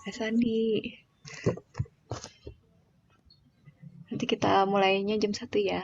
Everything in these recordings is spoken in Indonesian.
Kak Sandi. Nanti kita mulainya jam 1 ya.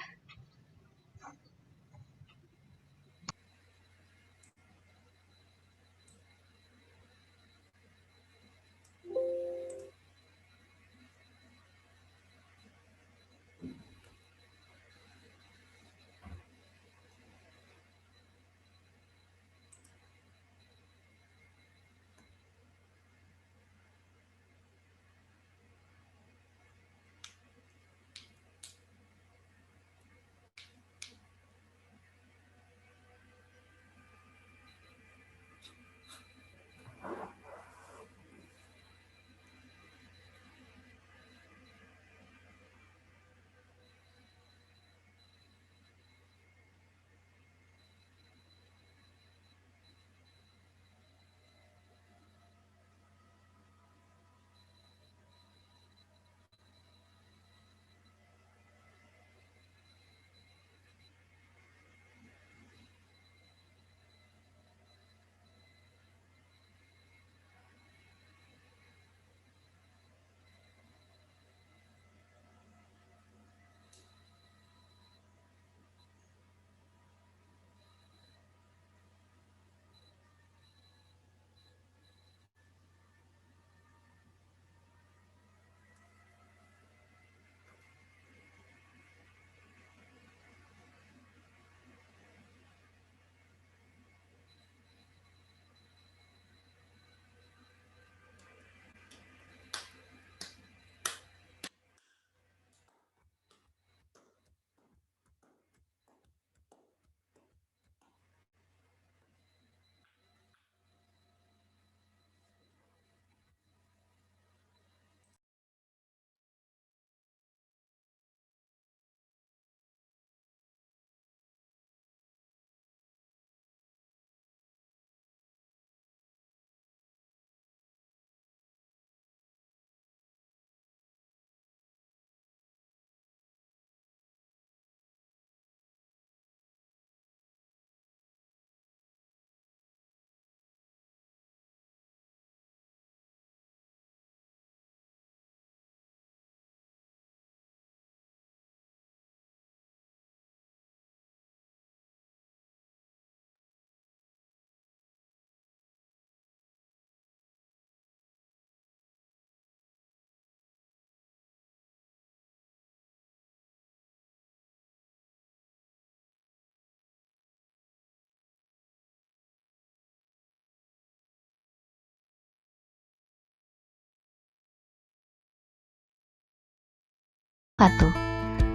Satu,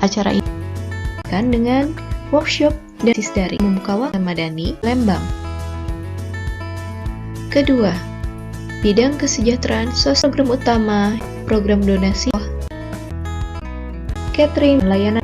acara ini kan dengan workshop dari Mumkawa Madani, Lembang. Kedua, bidang kesejahteraan sosial program utama, program donasi, catering, layanan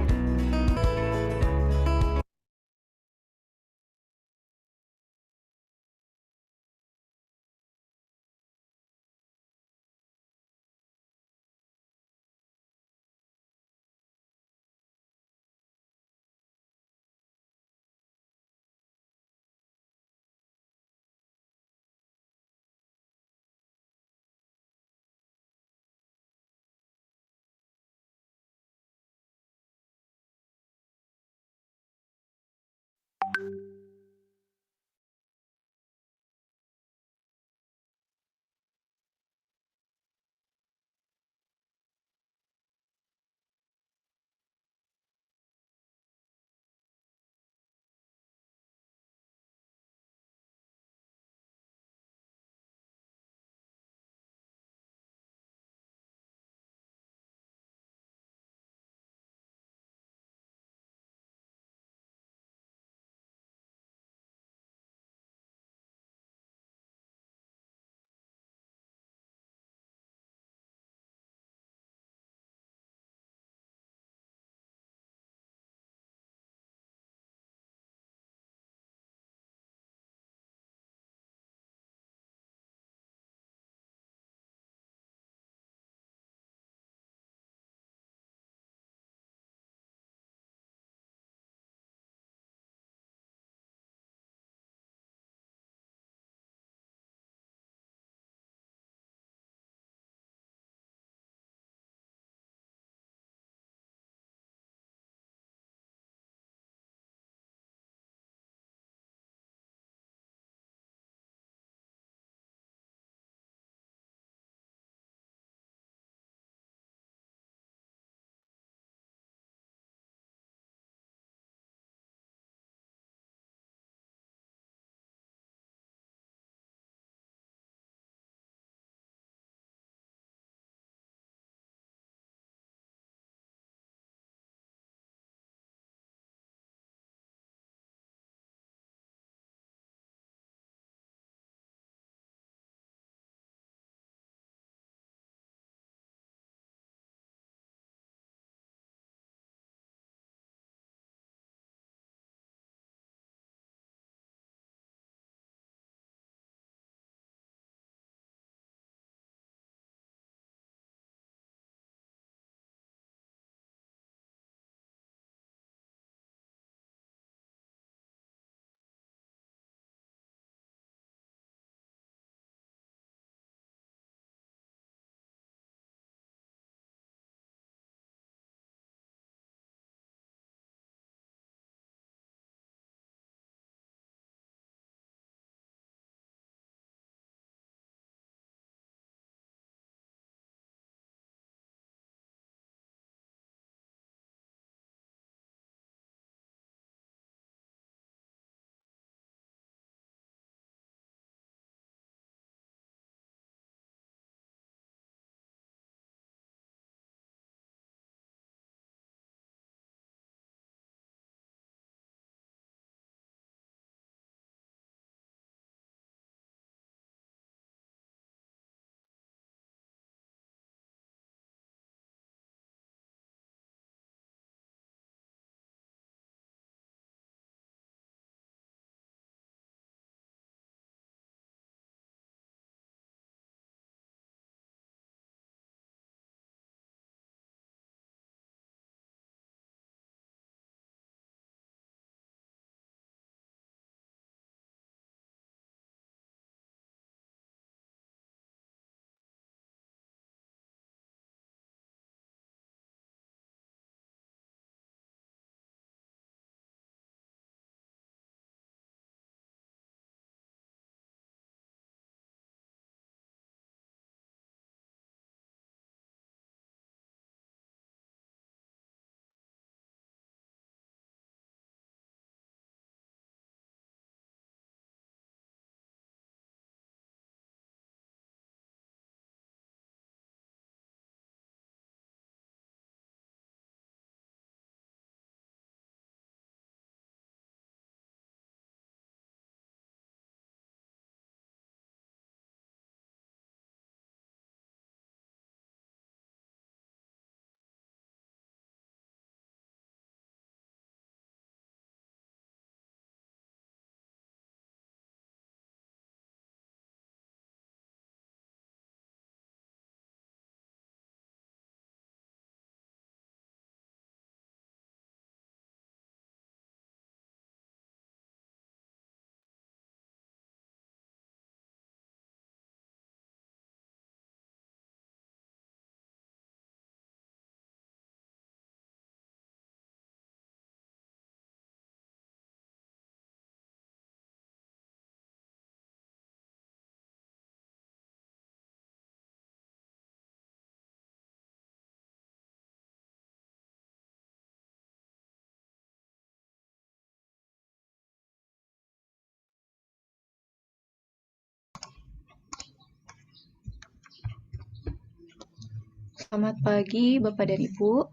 Selamat pagi Bapak dan Ibu.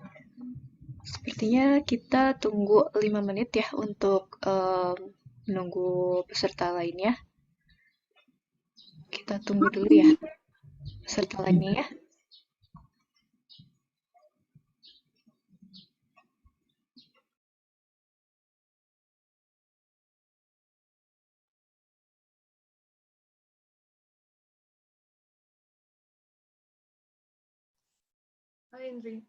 Sepertinya kita tunggu 5 menit ya untuk menunggu peserta lainnya. Kita tunggu dulu ya peserta lainnya ya. Hai Indri.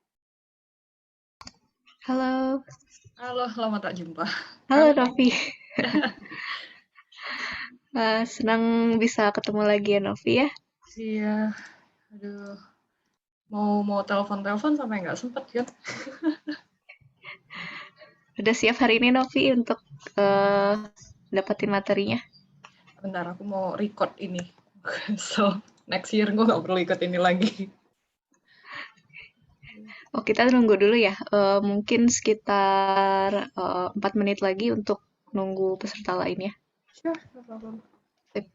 Halo, Halo, lama tak jumpa. halo Kamu? Novi. Senang bisa ketemu lagi ya Novi ya. Iya, aduh. Mau telepon-telepon sampai nggak sempet kan? Udah siap hari ini Novi untuk eh, dapetin materinya. Bentar, aku mau record ini. So, next year gue nggak perlu ikut ini lagi. Oh, kita nunggu dulu ya. Mungkin sekitar 4 menit lagi untuk nunggu peserta lainnya. Sure, no problem. Sip.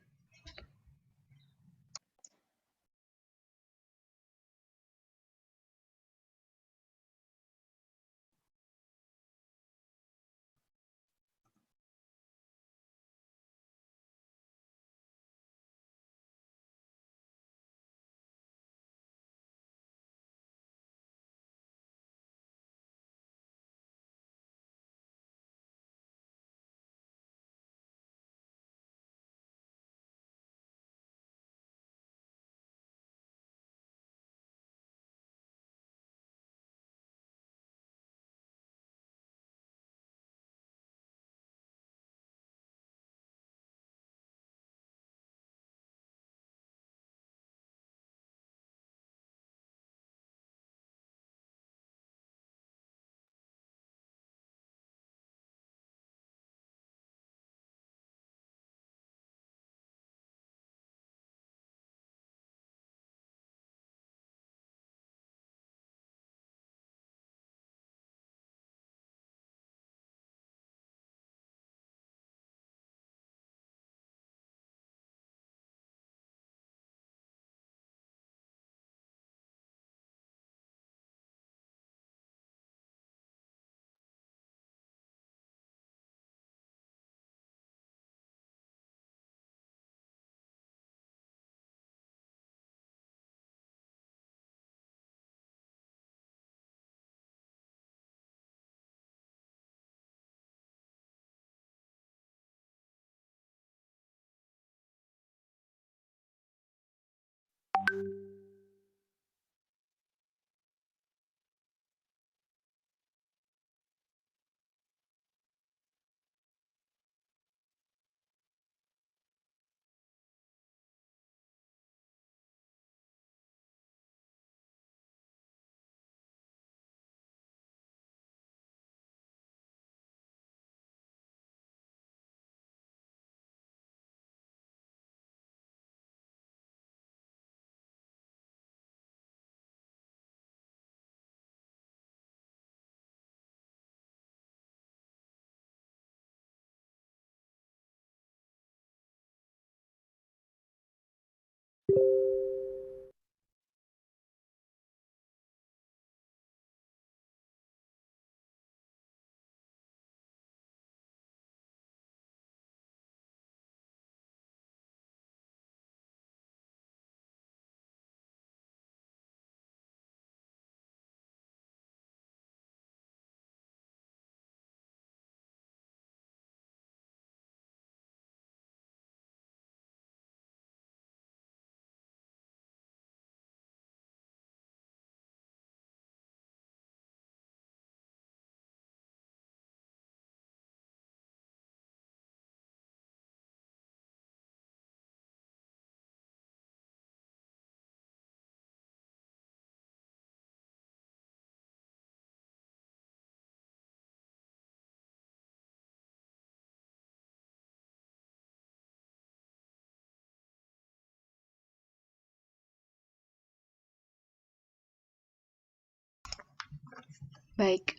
Baik,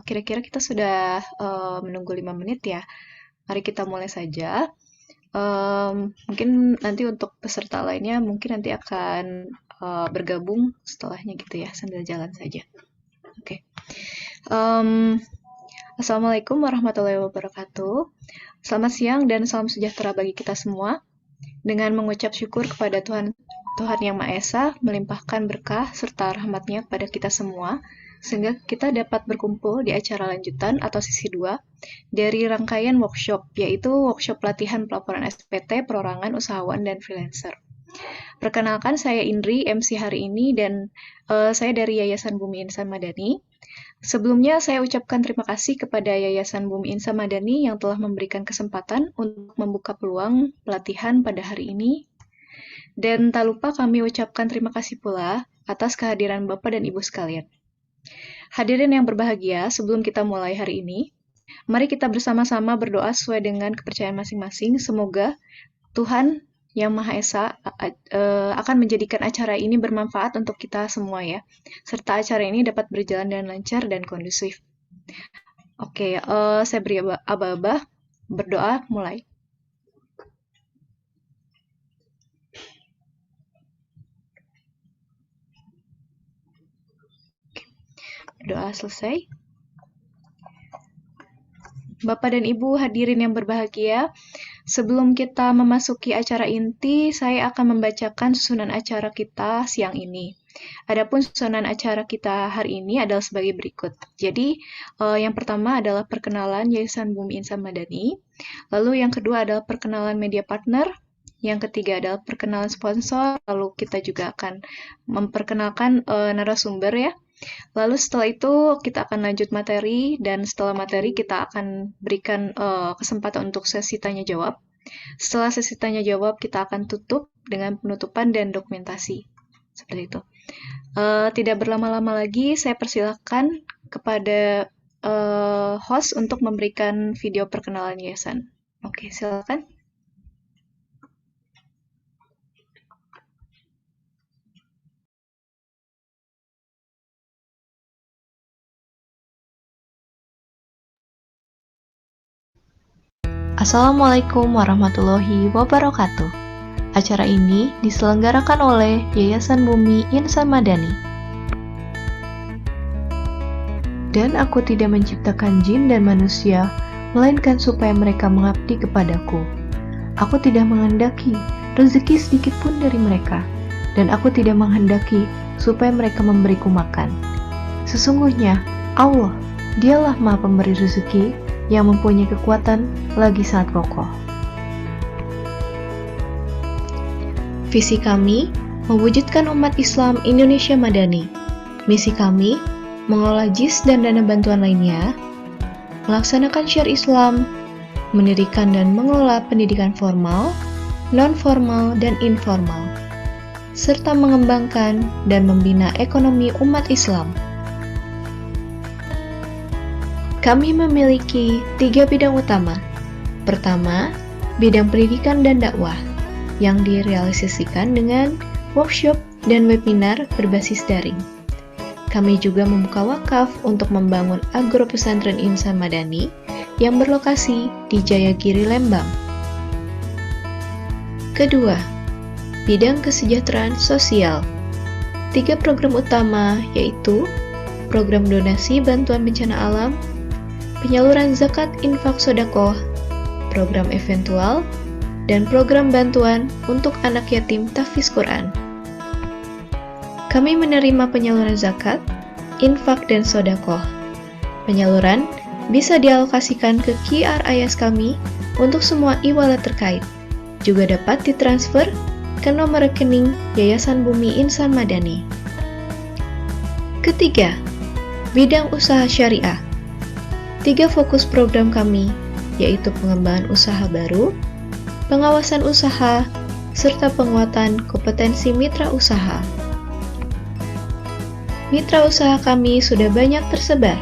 kira-kira kita sudah menunggu 5 menit ya. Mari kita mulai saja. Mungkin nanti untuk peserta lainnya mungkin nanti akan bergabung setelahnya gitu ya, sambil jalan saja. Oke. Em, Assalamualaikum warahmatullahi wabarakatuh. Selamat siang dan salam sejahtera bagi kita semua. Dengan mengucap syukur kepada Tuhan Yang Maha Esa melimpahkan berkah serta rahmat-Nya kepada kita semua, sehingga kita dapat berkumpul di acara lanjutan atau sesi 2 dari rangkaian workshop, yaitu workshop pelatihan pelaporan SPT, perorangan, usahawan, dan freelancer. Perkenalkan, saya Indri, MC hari ini, dan saya dari Yayasan Bumi Insan Madani. Sebelumnya, saya ucapkan terima kasih kepada Yayasan Bumi Insan Madani yang telah memberikan kesempatan untuk membuka peluang pelatihan pada hari ini. Dan tak lupa kami ucapkan terima kasih pula atas kehadiran Bapak dan Ibu sekalian. Hadirin yang berbahagia, sebelum kita mulai hari ini, mari kita bersama-sama berdoa sesuai dengan kepercayaan masing-masing. Semoga Tuhan Yang Maha Esa akan menjadikan acara ini bermanfaat untuk kita semua ya, serta acara ini dapat berjalan dengan lancar dan kondusif. Oke, saya beri aba-aba, berdoa, mulai. Berdoa selesai. Bapak dan Ibu hadirin yang berbahagia, sebelum kita memasuki acara inti, saya akan membacakan susunan acara kita siang ini. Adapun susunan acara kita hari ini adalah sebagai berikut. Jadi, yang pertama adalah perkenalan Yayasan Bumi Insan Madani. Lalu yang kedua adalah perkenalan media partner. Yang ketiga adalah perkenalan sponsor. Lalu kita juga akan memperkenalkan narasumber ya. Lalu setelah itu kita akan lanjut materi, dan setelah materi kita akan berikan kesempatan untuk sesi tanya-jawab. Setelah sesi tanya-jawab kita akan tutup dengan penutupan dan dokumentasi. Seperti itu. Tidak berlama-lama lagi, saya persilahkan kepada host untuk memberikan video perkenalan yayasan. Oke, silakan. Assalamualaikum warahmatullahi wabarakatuh. Acara ini diselenggarakan oleh Yayasan Bumi Insan Madani. Dan aku tidak menciptakan jin dan manusia, melainkan supaya mereka mengabdi kepadaku. Aku tidak menghendaki rezeki sedikit pun dari mereka, dan aku tidak menghendaki supaya mereka memberiku makan. Sesungguhnya Allah, Dialah Maha Pemberi rezeki, yang mempunyai kekuatan lagi sangat kokoh. Visi kami mewujudkan umat Islam Indonesia Madani. Misi kami mengelola JIS dan dana bantuan lainnya, melaksanakan syiar Islam, mendirikan dan mengelola pendidikan formal, non-formal, dan informal, serta mengembangkan dan membina ekonomi umat Islam. Kami memiliki 3 bidang utama. Pertama, bidang pendidikan dan dakwah, yang direalisasikan dengan workshop dan webinar berbasis daring. Kami juga membuka wakaf untuk membangun agro pesantren Insan Madani yang berlokasi di Jayagiri, Lembang. Kedua, bidang kesejahteraan sosial. 3 program utama yaitu program donasi bantuan bencana alam, penyaluran zakat infak sodakoh, program eventual, dan program bantuan untuk anak yatim tahfiz Quran. Kami menerima penyaluran zakat, infak, dan sodakoh. Penyaluran bisa dialokasikan ke QR IAS kami untuk semua e-wallet terkait. Juga dapat ditransfer ke nomor rekening Yayasan Bumi Insan Madani. Ketiga, bidang usaha syariah. 3 fokus program kami, yaitu pengembangan usaha baru, pengawasan usaha, serta penguatan kompetensi mitra usaha. Mitra usaha kami sudah banyak tersebar,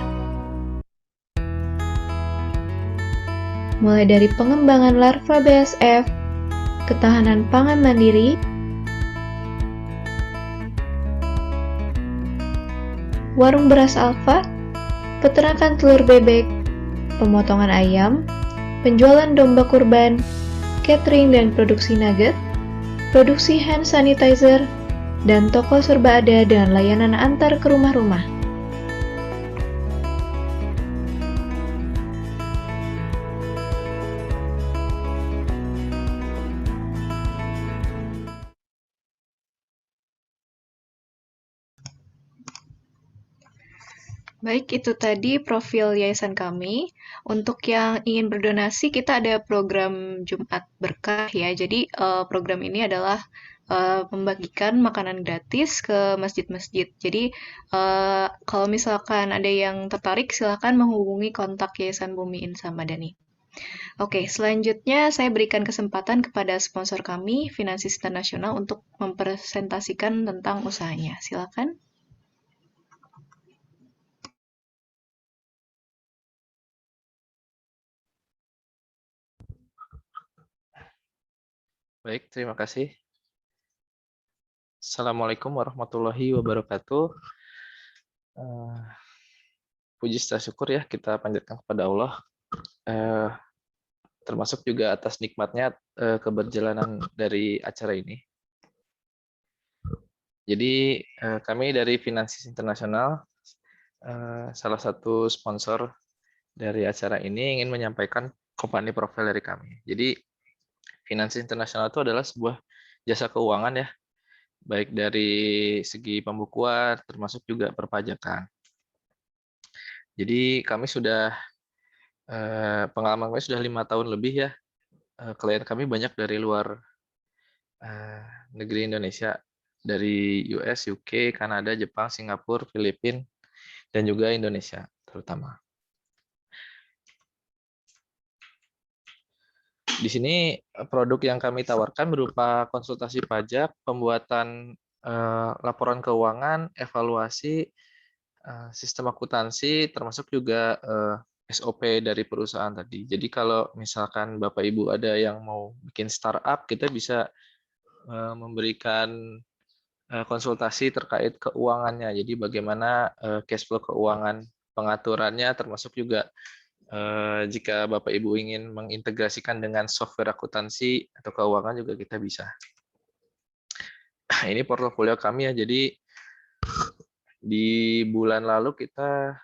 mulai dari pengembangan larva BSF, ketahanan pangan mandiri, warung beras Alfa, peternakan telur bebek, pemotongan ayam, penjualan domba kurban, catering dan produksi nugget, produksi hand sanitizer, dan toko serba ada dengan layanan antar ke rumah-rumah. Baik, itu tadi profil yayasan kami. Untuk yang ingin berdonasi, kita ada program Jumat Berkah ya. Jadi program ini adalah membagikan makanan gratis ke masjid-masjid. Jadi kalau misalkan ada yang tertarik, silakan menghubungi kontak Yayasan Bumi Insa Madani. Oke, selanjutnya saya berikan kesempatan kepada sponsor kami, Finansis Internasional, untuk mempresentasikan tentang usahanya. Silakan. Baik, terima kasih. Assalamualaikum warahmatullahi wabarakatuh. Puji serta syukur ya kita panjatkan kepada Allah, termasuk juga atas nikmatnya keberjalanan dari acara ini. Jadi kami dari Finansis Internasional, salah satu sponsor dari acara ini, ingin menyampaikan company profile dari kami. Jadi Finansis Internasional itu adalah sebuah jasa keuangan ya, baik dari segi pembukuan termasuk juga perpajakan. Jadi kami sudah pengalaman kami sudah 5 tahun lebih ya. Klien kami banyak dari luar negeri Indonesia, dari US, UK, Kanada, Jepang, Singapura, Filipina, dan juga Indonesia terutama. Di sini produk yang kami tawarkan berupa konsultasi pajak, pembuatan laporan keuangan, evaluasi, sistem akuntansi, termasuk juga SOP dari perusahaan tadi. Jadi kalau misalkan Bapak Ibu ada yang mau bikin startup, kita bisa memberikan konsultasi terkait keuangannya. Jadi bagaimana cash flow keuangan, pengaturannya, termasuk juga jika Bapak Ibu ingin mengintegrasikan dengan software akuntansi atau keuangan juga kita bisa. Ini portofolio kami ya. Jadi di bulan lalu kita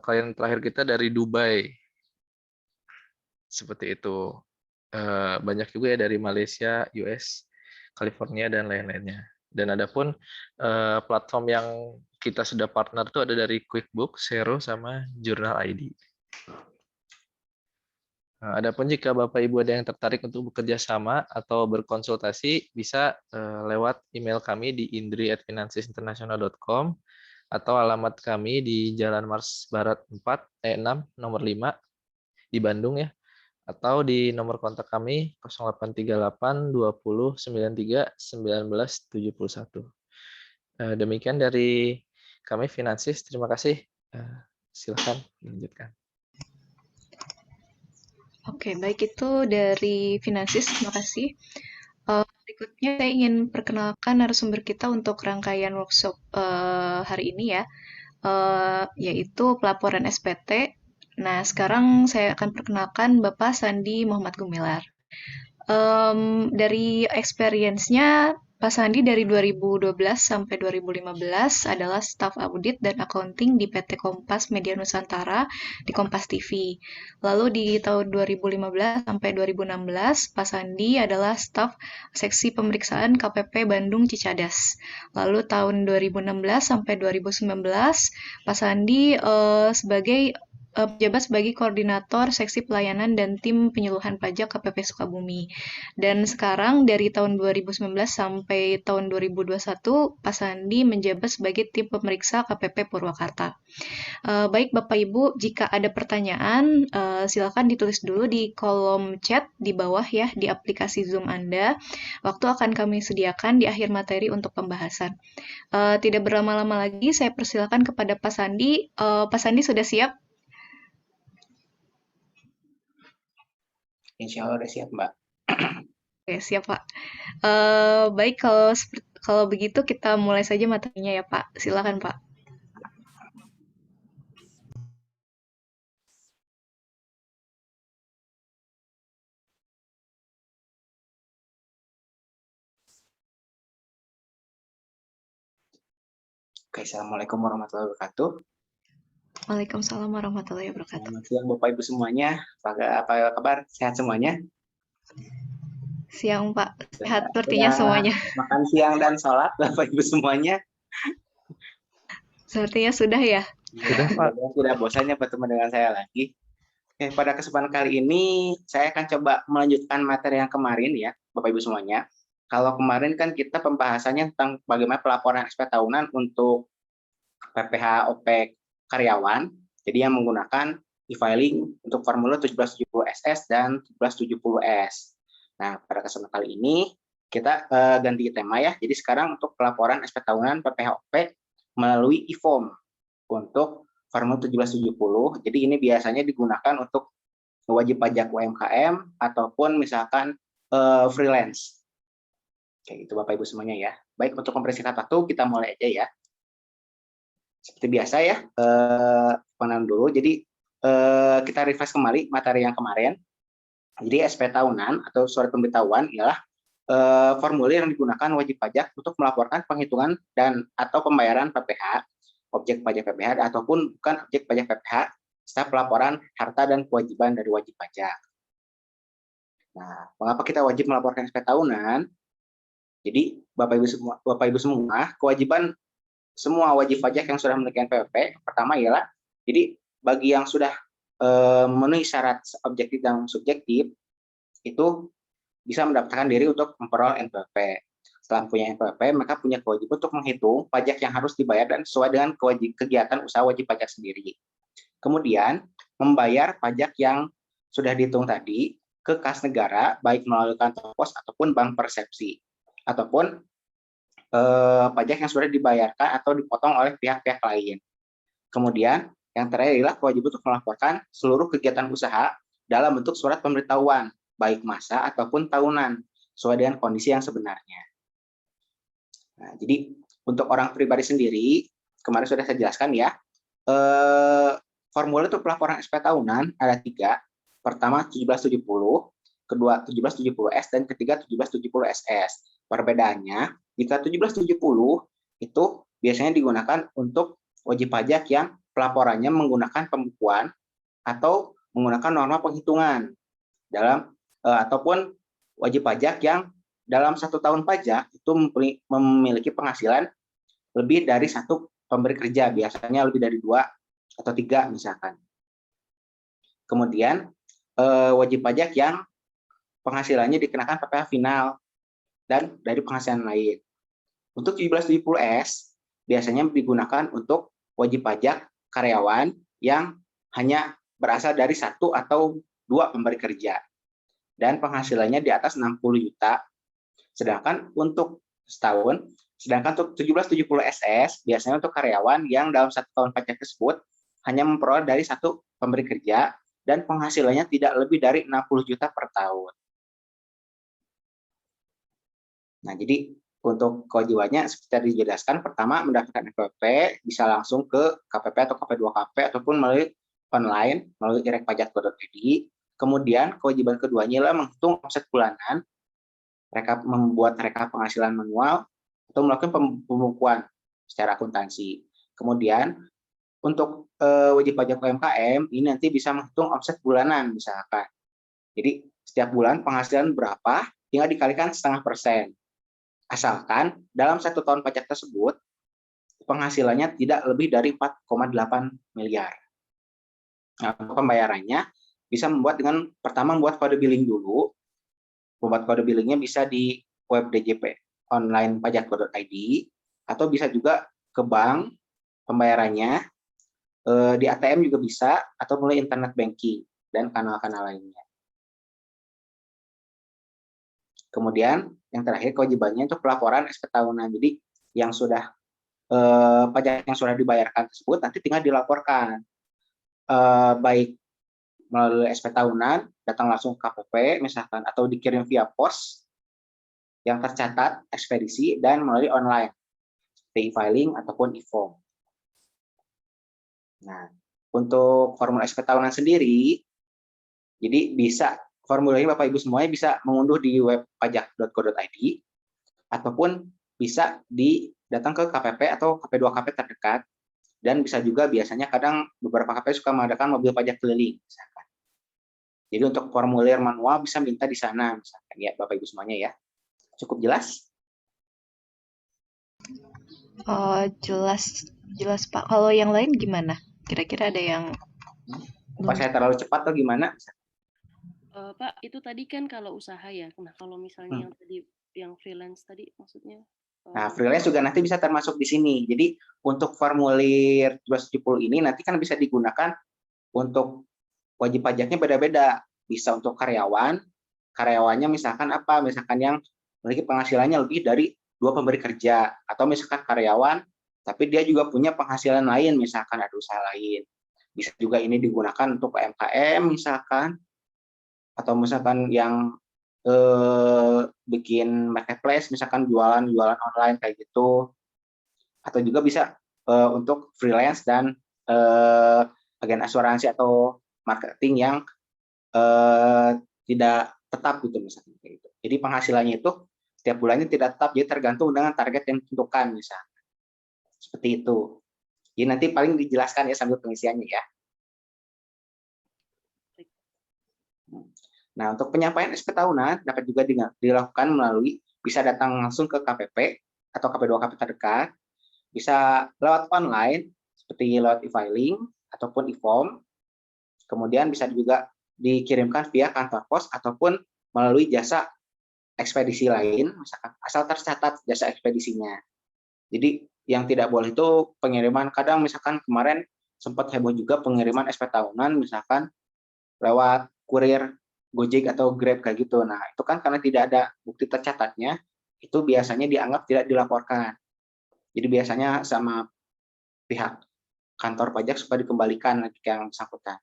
klien terakhir kita dari Dubai, seperti itu. Banyak juga ya dari Malaysia, US, California, dan lain-lainnya. Dan adapun platform yang kita sudah partner itu ada dari QuickBooks, Xero, sama Journal ID. Adapun jika Bapak Ibu ada yang tertarik untuk bekerja sama atau berkonsultasi, bisa lewat email kami di indri@finansisinternational.com atau alamat kami di Jalan Mars Barat 6, nomor 5 di Bandung ya. Atau di nomor kontak kami 0838 20 93 19 71. Demikian dari kami Finansis. Terima kasih. Silakan lanjutkan. Oke, baik itu dari Finansis, terima kasih. Berikutnya saya ingin perkenalkan narasumber kita untuk rangkaian workshop hari ini ya, yaitu pelaporan SPT. Nah, sekarang saya akan perkenalkan Bapak Sandi Muhammad Gumilar. Dari experience-nya, Pak Sandi dari 2012 sampai 2015 adalah staf audit dan accounting di PT Kompas Media Nusantara di Kompas TV. Lalu di tahun 2015 sampai 2016, Pak Sandi adalah staf seksi pemeriksaan KPP Bandung Cicadas. Lalu tahun 2016 sampai 2019, Pak Sandi sebagai pejabat sebagai koordinator seksi pelayanan dan tim penyuluhan pajak KPP Sukabumi. Dan sekarang dari tahun 2019 sampai tahun 2021, Pak Sandi menjabat sebagai tim pemeriksa KPP Purwakarta. Baik Bapak Ibu, jika ada pertanyaan, silakan ditulis dulu di kolom chat di bawah ya, di aplikasi Zoom Anda. Waktu akan kami sediakan di akhir materi untuk pembahasan. Tidak berlama-lama lagi, saya persilakan kepada Pak Sandi. Pak Sandi sudah siap? Insya Allah udah siap, Mbak. Oke, siap Pak. Baik, kalau begitu kita mulai saja materinya ya Pak. Silakan Pak. Oke, Assalamualaikum warahmatullahi wabarakatuh. Waalaikumsalam warahmatullahi wabarakatuh. Selamat siang Bapak Ibu semuanya. Apa kabar? Sehat semuanya? Siang Pak, sehat sepertinya Sudah semuanya. makan siang dan sholat Bapak Ibu semuanya? Sepertinya sudah ya. Sudah, Pak. Tidak bosannya bertemu dengan saya lagi. Oke, pada kesempatan kali ini saya akan coba melanjutkan materi yang kemarin ya, Bapak Ibu semuanya. Kalau kemarin kan kita pembahasannya tentang bagaimana pelaporan SPT tahunan untuk PPh OPEK karyawan, jadi yang menggunakan e-filing untuk formulir 1770SS dan 1770S. Nah, pada kesempatan kali ini kita ganti tema ya. Jadi sekarang untuk pelaporan SPT tahunan PPh OPEK melalui e-form untuk formulir 1770. Jadi ini biasanya digunakan untuk wajib pajak UMKM ataupun misalkan freelance. Kayak gitu Bapak Ibu semuanya ya. Baik, untuk mempersingkat waktu kita mulai aja ya. Seperti biasa ya, pengenalan dulu. Jadi kita refresh kembali materi yang kemarin. Jadi SPT tahunan atau surat pemberitahuan ialah formulir yang digunakan wajib pajak untuk melaporkan penghitungan dan atau pembayaran PPh, objek pajak PPh ataupun bukan objek pajak PPh, serta pelaporan harta dan kewajiban dari wajib pajak. Nah, mengapa kita wajib melaporkan SPT tahunan? Jadi Bapak Ibu semua, kewajiban semua wajib pajak yang sudah memiliki NPWP, pertama ialah, jadi bagi yang sudah memenuhi syarat objektif dan subjektif, itu bisa mendaftarkan diri untuk memperoleh NPWP. Setelah punya NPWP, maka punya kewajiban untuk menghitung pajak yang harus dibayar dan sesuai dengan kegiatan usaha wajib pajak sendiri. Kemudian, membayar pajak yang sudah dihitung tadi ke kas negara, baik melalui kantor pos ataupun bank persepsi, ataupun pajak yang sudah dibayarkan atau dipotong oleh pihak-pihak lain. Kemudian, yang terakhir adalah kewajiban untuk melaporkan seluruh kegiatan usaha dalam bentuk surat pemberitahuan, baik masa ataupun tahunan, sesuai dengan kondisi yang sebenarnya. Nah, jadi untuk orang pribadi sendiri, kemarin sudah saya jelaskan ya, formulir untuk pelaporan SPT tahunan ada 3. Pertama 1770, kedua 1770S, dan ketiga 1770SS. Perbedaannya, jika 1770 itu biasanya digunakan untuk wajib pajak yang pelaporannya menggunakan pembukuan atau menggunakan norma penghitungan dalam ataupun wajib pajak yang dalam 1 tahun pajak itu memiliki penghasilan lebih dari 1 pemberi kerja, biasanya lebih dari 2 atau 3 misalkan. Kemudian wajib pajak yang penghasilannya dikenakan PPh final dan dari penghasilan lain. Untuk 1770S biasanya digunakan untuk wajib pajak karyawan yang hanya berasal dari 1 atau 2 pemberi kerja dan penghasilannya di atas 60 juta. Sedangkan untuk setahun, sedangkan untuk 1770SS biasanya untuk karyawan yang dalam 1 tahun pajak tersebut hanya memperoleh dari 1 pemberi kerja dan penghasilannya tidak lebih dari 60 juta per tahun. Nah, jadi untuk kewajibannya seperti dijelaskan, pertama mendaftarkan NPWP bisa langsung ke KPP atau KP2KP ataupun melalui online melalui irekpajak.id. Kemudian kewajiban keduanya adalah menghitung omset bulanan, membuat rekap penghasilan manual atau melakukan pembukuan secara akuntansi. Kemudian untuk wajib pajak UMKM ini nanti bisa menghitung omset bulanan misalkan. Jadi setiap bulan penghasilan berapa tinggal dikalikan 0,5%. Asalkan dalam 1 tahun pajak tersebut penghasilannya tidak lebih dari 4,8 miliar. Nah, pembayarannya bisa pertama membuat kode billing dulu. Membuat kode billingnya bisa di web DJP online pajak.id atau bisa juga ke bank pembayarannya, di ATM juga bisa, atau melalui internet banking dan kanal-kanal lainnya. Kemudian yang terakhir kewajibannya untuk pelaporan SPT tahunan. Jadi yang sudah pajak yang sudah dibayarkan tersebut nanti tinggal dilaporkan, baik melalui SPT tahunan, datang langsung ke KPP misalkan, atau dikirim via pos yang tercatat ekspedisi, dan melalui online seperti e-filing ataupun e-form. Nah, untuk formulir SPT tahunan sendiri, jadi bisa formulirnya Bapak Ibu semuanya bisa mengunduh di web pajak.go.id ataupun bisa datang ke KPP atau KP2KP terdekat, dan bisa juga biasanya kadang beberapa KP suka mengadakan mobil pajak keliling misalkan. Jadi untuk formulir manual bisa minta di sana misalkan ya Bapak Ibu semuanya ya. Cukup jelas? Jelas Pak. Kalau yang lain gimana? Kira-kira ada yang Apa saya terlalu cepat atau gimana? Pak, itu tadi kan kalau usaha ya. Nah, kalau misalnya yang tadi yang freelance tadi maksudnya? Nah, freelance juga nanti bisa termasuk di sini. Jadi untuk formulir 270 ini nanti kan bisa digunakan untuk wajib pajaknya beda-beda. Bisa untuk karyawannya misalkan apa? Misalkan yang memiliki penghasilannya lebih dari 2 pemberi kerja, atau misalkan karyawan tapi dia juga punya penghasilan lain, misalkan ada usaha lain. Bisa juga ini digunakan untuk UMKM misalkan, atau misalkan yang bikin marketplace, misalkan jualan online kayak gitu, atau juga bisa untuk freelance dan agen asuransi atau marketing yang tidak tetap gitu misalkan kayak gitu. Jadi penghasilannya itu setiap bulannya tidak tetap, jadi tergantung dengan target yang ditentukan misalkan. Seperti itu. Jadi nanti paling dijelaskan ya sambil pengisiannya ya. Nah, untuk penyampaian SPT tahunan dapat juga dilakukan melalui bisa datang langsung ke KPP atau KP2KP terdekat, bisa lewat online seperti lewat e-filing ataupun e-form. Kemudian bisa juga dikirimkan via kantor pos ataupun melalui jasa ekspedisi lain, misalkan asal tercatat jasa ekspedisinya. Jadi yang tidak boleh itu pengiriman, kadang misalkan kemarin sempat heboh juga pengiriman SPT tahunan misalkan lewat kurir Gojek atau Grab kayak gitu. Nah, itu kan karena tidak ada bukti tercatatnya, itu biasanya dianggap tidak dilaporkan. Jadi biasanya sama pihak kantor pajak supaya dikembalikan lagi ke yang bersangkutan.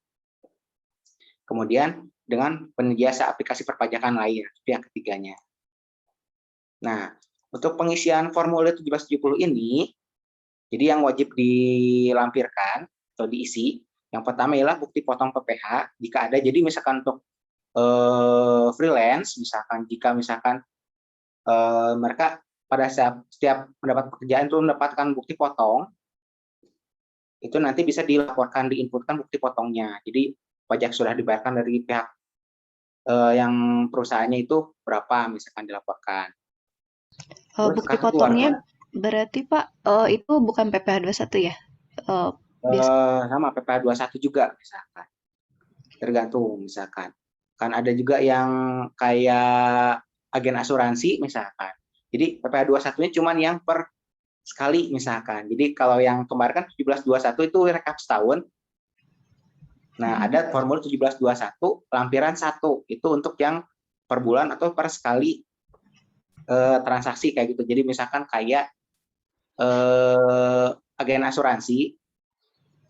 Kemudian dengan penyedia aplikasi perpajakan lain, pihak ketiganya. Nah, untuk pengisian formulir 1770 ini, jadi yang wajib dilampirkan atau diisi, yang pertama ialah bukti potong PPh, jika ada. Jadi misalkan untuk freelance, misalkan jika misalkan mereka pada setiap mendapat pekerjaan itu mendapatkan bukti potong, itu nanti bisa dilaporkan, diinputkan bukti potongnya. Jadi pajak sudah dibayarkan dari pihak yang perusahaannya itu berapa, misalkan dilaporkan. Bukti potongnya berarti Pak, itu bukan PPh 21 ya? Sama PPh 21 juga misalkan. Tergantung misalkan. Kan ada juga yang kayak agen asuransi misalkan. Jadi PPh 21-nya cuma yang per sekali misalkan. Jadi kalau yang kemarin kan 1721 itu rekap setahun. Nah, ada formulir 1721 lampiran 1 itu untuk yang per bulan atau per sekali transaksi kayak gitu. Jadi misalkan kayak agen asuransi.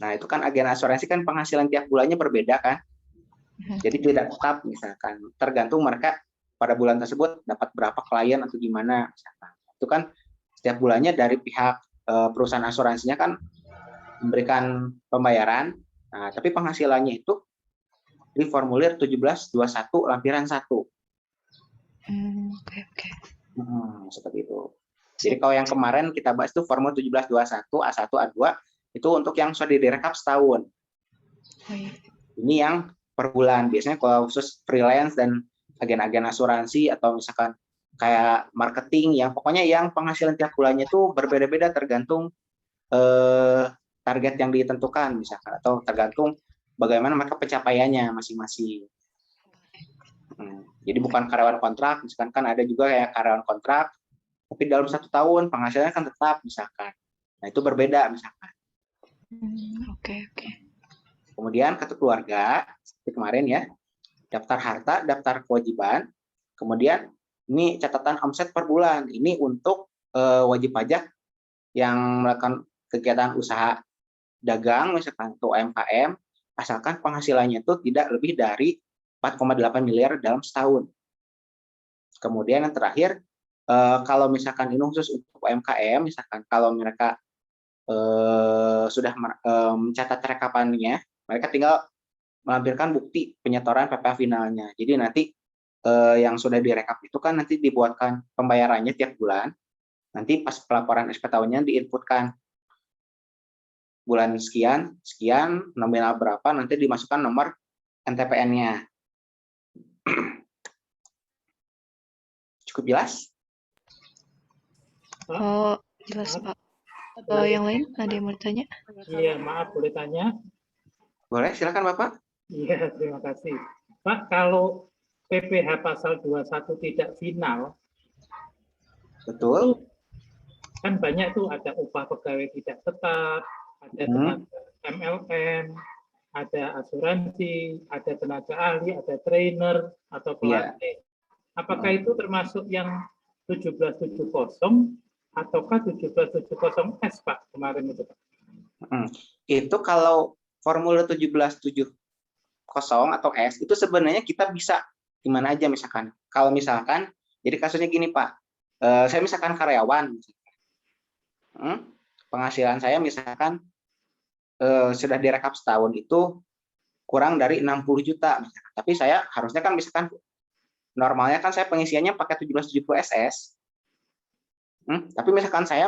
Nah, itu kan agen asuransi kan penghasilan tiap bulannya berbeda kan. Jadi tidak tetap misalkan, tergantung mereka pada bulan tersebut dapat berapa klien atau gimana misalkan. Itu kan setiap bulannya dari pihak perusahaan asuransinya kan memberikan pembayaran. Nah, tapi penghasilannya itu di formulir 1721 lampiran 1. Oke. Seperti itu. Jadi kalau yang kemarin kita bahas itu formulir 1721 A1 A2 itu untuk yang sudah direkap setahun. Ini yang per bulan. Biasanya kalau khusus freelance dan agen-agen asuransi atau misalkan kayak marketing, yang pokoknya yang penghasilan tiap bulannya itu berbeda-beda tergantung target yang ditentukan misalkan, atau tergantung bagaimana mereka pencapaiannya masing-masing. Jadi bukan karyawan kontrak, misalkan kan ada juga kayak karyawan kontrak, tapi dalam 1 tahun penghasilannya kan tetap misalkan. Nah itu berbeda misalkan. Oke. Kemudian kartu keluarga seperti kemarin ya, daftar harta, daftar kewajiban, kemudian ini catatan omset per bulan. Ini untuk wajib pajak yang melakukan kegiatan usaha dagang misalkan atau UMKM, asalkan penghasilannya itu tidak lebih dari 4,8 miliar dalam setahun. Kemudian yang terakhir, kalau misalkan ini khusus untuk UMKM, misalkan kalau mereka sudah mencatat rekapannya, mereka tinggal melampirkan bukti penyetoran PPh finalnya. Jadi nanti yang sudah direkap itu kan nanti dibuatkan pembayarannya tiap bulan. Nanti pas pelaporan SPT tahunnya diinputkan bulan sekian, sekian, nominal berapa, nanti dimasukkan nomor NTPN-nya. Cukup jelas? Oh, jelas Pak. Yang lain ada yang mau ditanya? Iya, maaf boleh tanya? Boleh, silakan Bapak. Iya, terima kasih. Pak, kalau PPh pasal 21 tidak final, Betul. kan banyak tuh ada upah pegawai tidak tetap, ada tenaga MLM, ada asuransi, ada tenaga ahli, ada trainer atau pelatih. Apakah itu termasuk yang 1770 ataukah 1770S Pak kemarin itu Pak? Itu kalau formulir 1770 atau S itu sebenarnya kita bisa gimana aja misalkan. Kalau misalkan, jadi kasusnya gini Pak, saya misalkan karyawan, penghasilan saya misalkan sudah direkap setahun itu kurang dari 60 juta, misalkan. Tapi saya harusnya kan misalkan normalnya kan saya pengisiannya pakai 1770 SS, tapi misalkan saya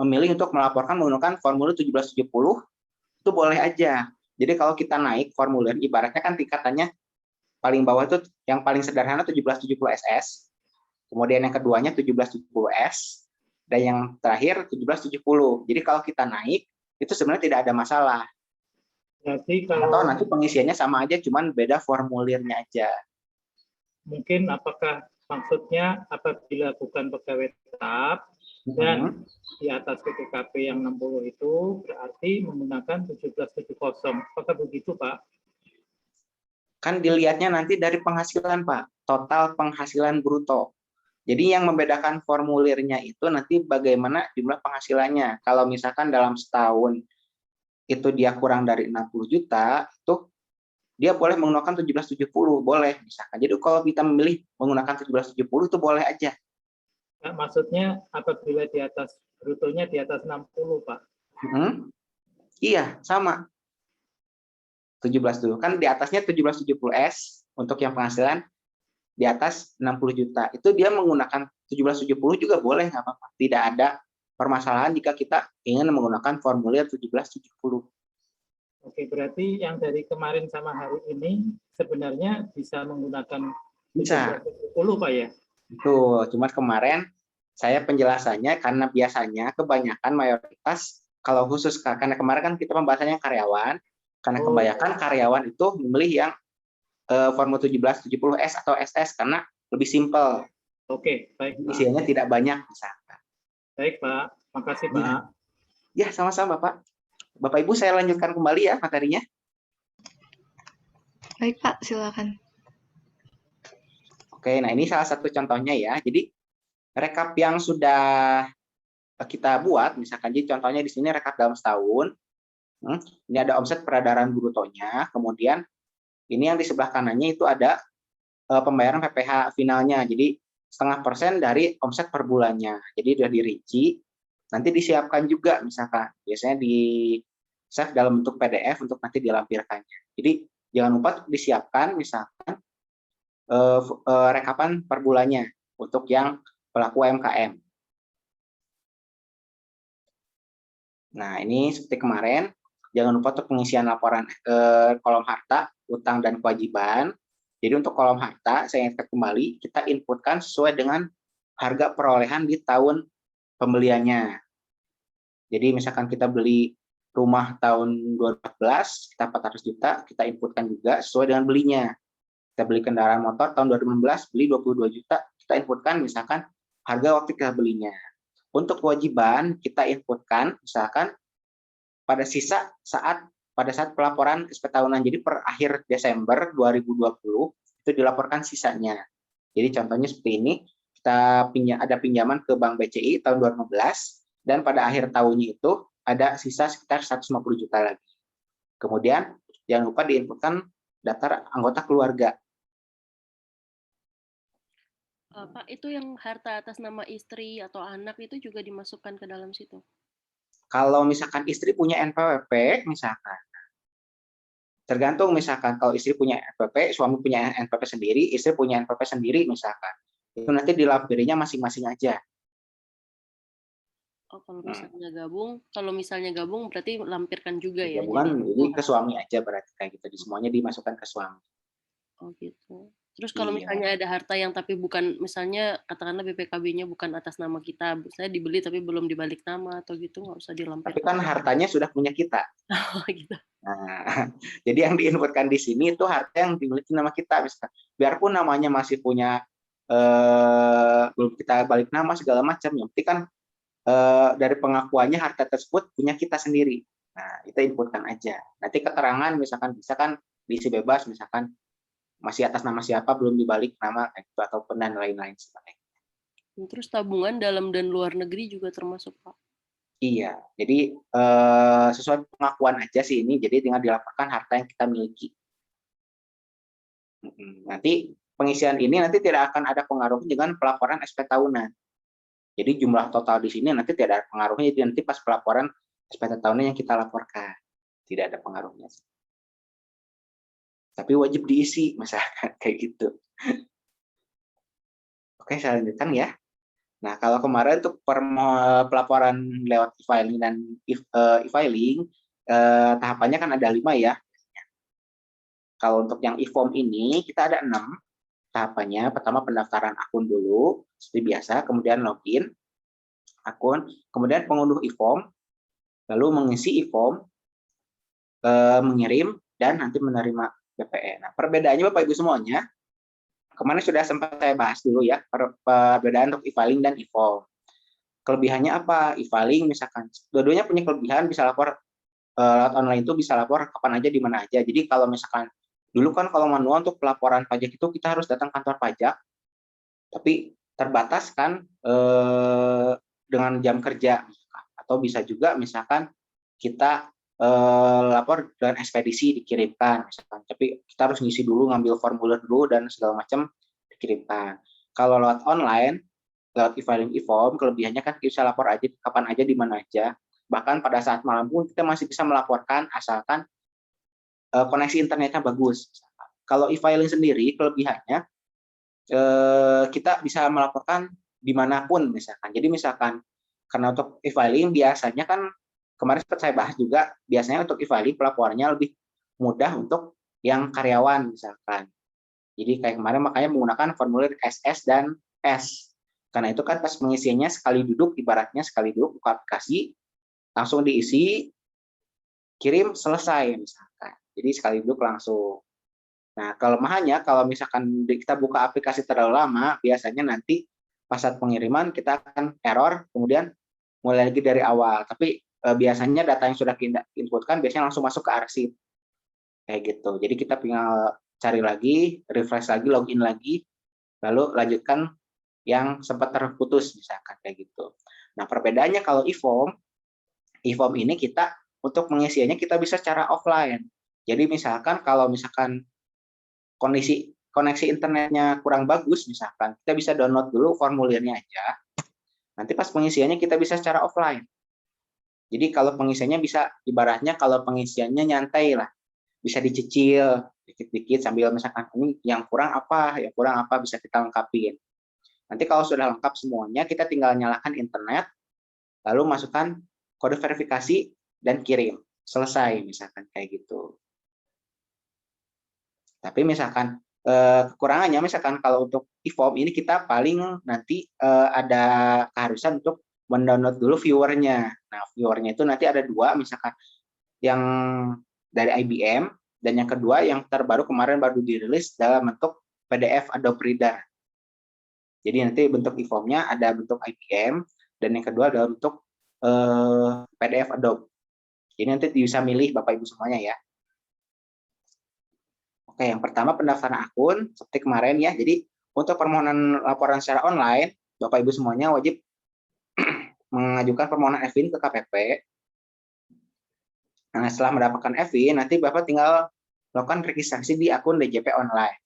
memilih untuk melaporkan menggunakan formulir 1770, itu boleh aja. Jadi kalau kita naik formulir, ibaratnya kan tingkatannya paling bawah itu yang paling sederhana 1770 SS, kemudian yang keduanya 1770S, dan yang terakhir 1770. Jadi kalau kita naik, itu sebenarnya tidak ada masalah. Jadi kalau atau nanti pengisiannya sama aja, cuman beda formulirnya aja. Mungkin apakah maksudnya apabila bukan pegawai tetap dan di atas PPKP yang 60 itu berarti menggunakan 1770. Apakah begitu Pak? Kan dilihatnya nanti dari penghasilan Pak, total penghasilan bruto. Jadi yang membedakan formulirnya itu nanti bagaimana jumlah penghasilannya. Kalau misalkan dalam setahun itu dia kurang dari 60 juta, itu dia boleh menggunakan 1770, boleh misalkan. Jadi kalau kita memilih menggunakan 1770 itu boleh aja. Nah, maksudnya apabila di atas brutonya di atas 60 Pak? Iya, sama. 17 dulu. Kan di atasnya 1770S untuk yang penghasilan di atas 60 juta. Itu dia menggunakan 1770 juga boleh, nggak apa-apa. Tidak ada permasalahan jika kita ingin menggunakan formulir 1770. Oke, berarti yang dari kemarin sama hari ini sebenarnya bisa menggunakan 1770 Pak ya? Betul, cuma kemarin saya penjelasannya karena biasanya kebanyakan mayoritas, kalau khusus karena kemarin kan kita pembahasannya karyawan, karena kebanyakan karyawan itu memilih yang formulir 1770S atau SS karena lebih simpel. Oke, baik. Isinya tidak banyak misalkan. Baik Pak, makasih Pak. Ya, sama-sama Pak. Bapak Ibu saya lanjutkan kembali ya materinya. Baik Pak, silakan. Oke, nah ini salah satu contohnya ya. Jadi rekap yang sudah kita buat, misalkan jadi contohnya di sini rekap dalam setahun. Ini ada omset peredaran brutonya, kemudian ini yang di sebelah kanannya itu ada pembayaran PPh finalnya. Jadi 0,5% dari omset per bulannya. Jadi sudah dirinci. Nanti disiapkan juga misalkan, biasanya di save dalam bentuk PDF untuk nanti dilampirkannya. Jadi jangan lupa disiapkan misalkan rekapan per bulannya untuk yang pelaku UMKM. Nah ini seperti kemarin, jangan lupa untuk pengisian laporan kolom harta, utang dan kewajiban. Jadi untuk kolom harta, saya ingatkan kembali, kita inputkan sesuai dengan harga perolehan di tahun pembeliannya. Jadi misalkan kita beli rumah tahun 2014, kita 400 juta, kita inputkan juga sesuai dengan belinya. Kita beli kendaraan motor tahun 2016, beli 22 juta, kita inputkan misalkan harga waktu kita belinya. Untuk kewajiban, kita inputkan misalkan pada saat pelaporan SPT tahunan. Jadi per akhir Desember 2020, itu dilaporkan sisanya. Jadi contohnya seperti ini, kita ada pinjaman ke Bank BCI tahun 2015, dan pada akhir tahunnya itu ada sisa sekitar 150 juta lagi. Kemudian jangan lupa diinputkan daftar anggota keluarga. Pak, itu yang harta atas nama istri atau anak itu juga dimasukkan ke dalam situ? Kalau misalkan istri punya NPWP, misalkan, tergantung misalkan kalau istri punya NPWP, suami punya NPWP sendiri, istri punya NPWP sendiri misalkan, itu nanti dilampirinya masing-masing aja. Oh, kalau misalnya gabung berarti lampirkan juga ya. Gabungan ini ke suami aja berarti kayak gitu. Di semuanya dimasukkan ke suami. Oh gitu. Terus kalau Iya. misalnya ada harta yang tapi bukan, misalnya katakanlah BPKB-nya bukan atas nama kita, saya dibeli tapi belum dibalik nama atau gitu, nggak usah Tapi dilampirkan. kan hartanya sudah punya kita. Oh gitu. Nah, jadi yang diinputkan di sini itu harta yang dimiliki nama kita, misalkan. Biarpun namanya masih punya belum kita balik nama segala macam, yang penting kan dari pengakuannya harta tersebut punya kita sendiri. Nah, itu inputkan aja. Nanti keterangan misalkan bisa kan diisi bebas, misalkan masih atas nama siapa, belum dibalik nama itu ataupun dan lain-lain sebagainya. Terus tabungan dalam dan luar negeri juga termasuk, Pak? Iya, jadi sesuai pengakuan aja sih ini, jadi tinggal dilaporkan harta yang kita miliki. Nanti pengisian ini nanti tidak akan ada pengaruh dengan pelaporan SP tahunan. Jadi jumlah total di sini nanti tidak ada pengaruhnya, jadi nanti pas pelaporan SPT tahunan yang kita laporkan, tidak ada pengaruhnya. Tapi wajib diisi, misalkan kayak gitu. Oke, saya lanjutkan ya. Nah, kalau kemarin untuk pelaporan lewat e-filing dan e-filing, tahapannya kan ada 5 ya. Kalau untuk yang e-form ini, kita ada 6 tahapannya. Pertama pendaftaran akun dulu, seperti biasa, kemudian login akun, kemudian pengunduh e-form, lalu mengisi e-form, mengirim, dan nanti menerima BPE. Nah, perbedaannya Bapak Ibu semuanya, kemarin sudah sempat saya bahas dulu ya, perbedaan untuk e-filing dan e-form. Kelebihannya apa? E-filing misalkan, dua-duanya punya kelebihan, bisa lapor lewat online itu bisa lapor kapan aja, di mana aja. Jadi kalau misalkan, dulu kan kalau manual untuk pelaporan pajak itu kita harus datang kantor pajak, tapi terbatas kan dengan jam kerja, atau bisa juga misalkan kita lapor dengan ekspedisi dikirimkan misalkan, tapi kita harus ngisi dulu, ngambil formulir dulu dan segala macam dikirimkan. Kalau lewat online, lewat e-filing e-form, kelebihannya kan kita bisa lapor aja kapan aja, di mana aja, bahkan pada saat malam pun kita masih bisa melaporkan asalkan koneksi internetnya bagus. Kalau e-filing sendiri kelebihannya kita bisa melaporkan dimanapun misalkan. Jadi misalkan karena untuk e-filing biasanya kan kemarin sempat saya bahas juga, biasanya untuk e-filing pelaporannya lebih mudah untuk yang karyawan misalkan. Jadi kayak kemarin makanya menggunakan formulir SS dan S. Karena itu kan pas pengisiannya sekali duduk, ibaratnya sekali duduk buka aplikasi, langsung diisi, kirim, selesai misalkan. Jadi sekali duduk langsung. Nah, kelemahannya kalau misalkan kita buka aplikasi terlalu lama, biasanya nanti pas saat pengiriman kita akan error, kemudian mulai lagi dari awal. Tapi biasanya data yang sudah kita inputkan biasanya langsung masuk ke arsip. Kayak gitu. Jadi kita tinggal cari lagi, refresh lagi, login lagi, lalu lanjutkan yang sempat terputus misalkan kayak gitu. Nah, perbedaannya kalau e-form ini kita untuk mengisiannya kita bisa secara offline. Jadi misalkan kalau misalkan kondisi koneksi internetnya kurang bagus misalkan, kita bisa download dulu formulirnya aja. Nanti pas pengisiannya kita bisa secara offline. Jadi kalau pengisiannya bisa, ibaratnya kalau pengisiannya nyantai lah, bisa dicicil dikit-dikit sambil misalkan ini yang kurang apa bisa kita lengkapin. Nanti kalau sudah lengkap semuanya, kita tinggal nyalakan internet, lalu masukkan kode verifikasi dan kirim. Selesai misalkan kayak gitu. Tapi misalkan kekurangannya, misalkan kalau untuk e-form ini kita paling nanti ada keharusan untuk mendownload dulu viewernya. Nah, viewernya itu nanti ada 2, misalkan yang dari IBM, dan yang kedua yang terbaru kemarin baru dirilis dalam bentuk PDF Adobe Reader. Jadi nanti bentuk e-formnya ada bentuk IBM, dan yang kedua adalah bentuk PDF Adobe. Jadi nanti bisa milih Bapak Ibu semuanya ya. Oke, yang pertama pendaftaran akun, seperti kemarin ya. Jadi untuk permohonan laporan secara online, Bapak Ibu semuanya wajib mengajukan permohonan FIN ke KPP. Nah, setelah mendapatkan FIN, nanti Bapak tinggal melakukan registrasi di akun DJP online.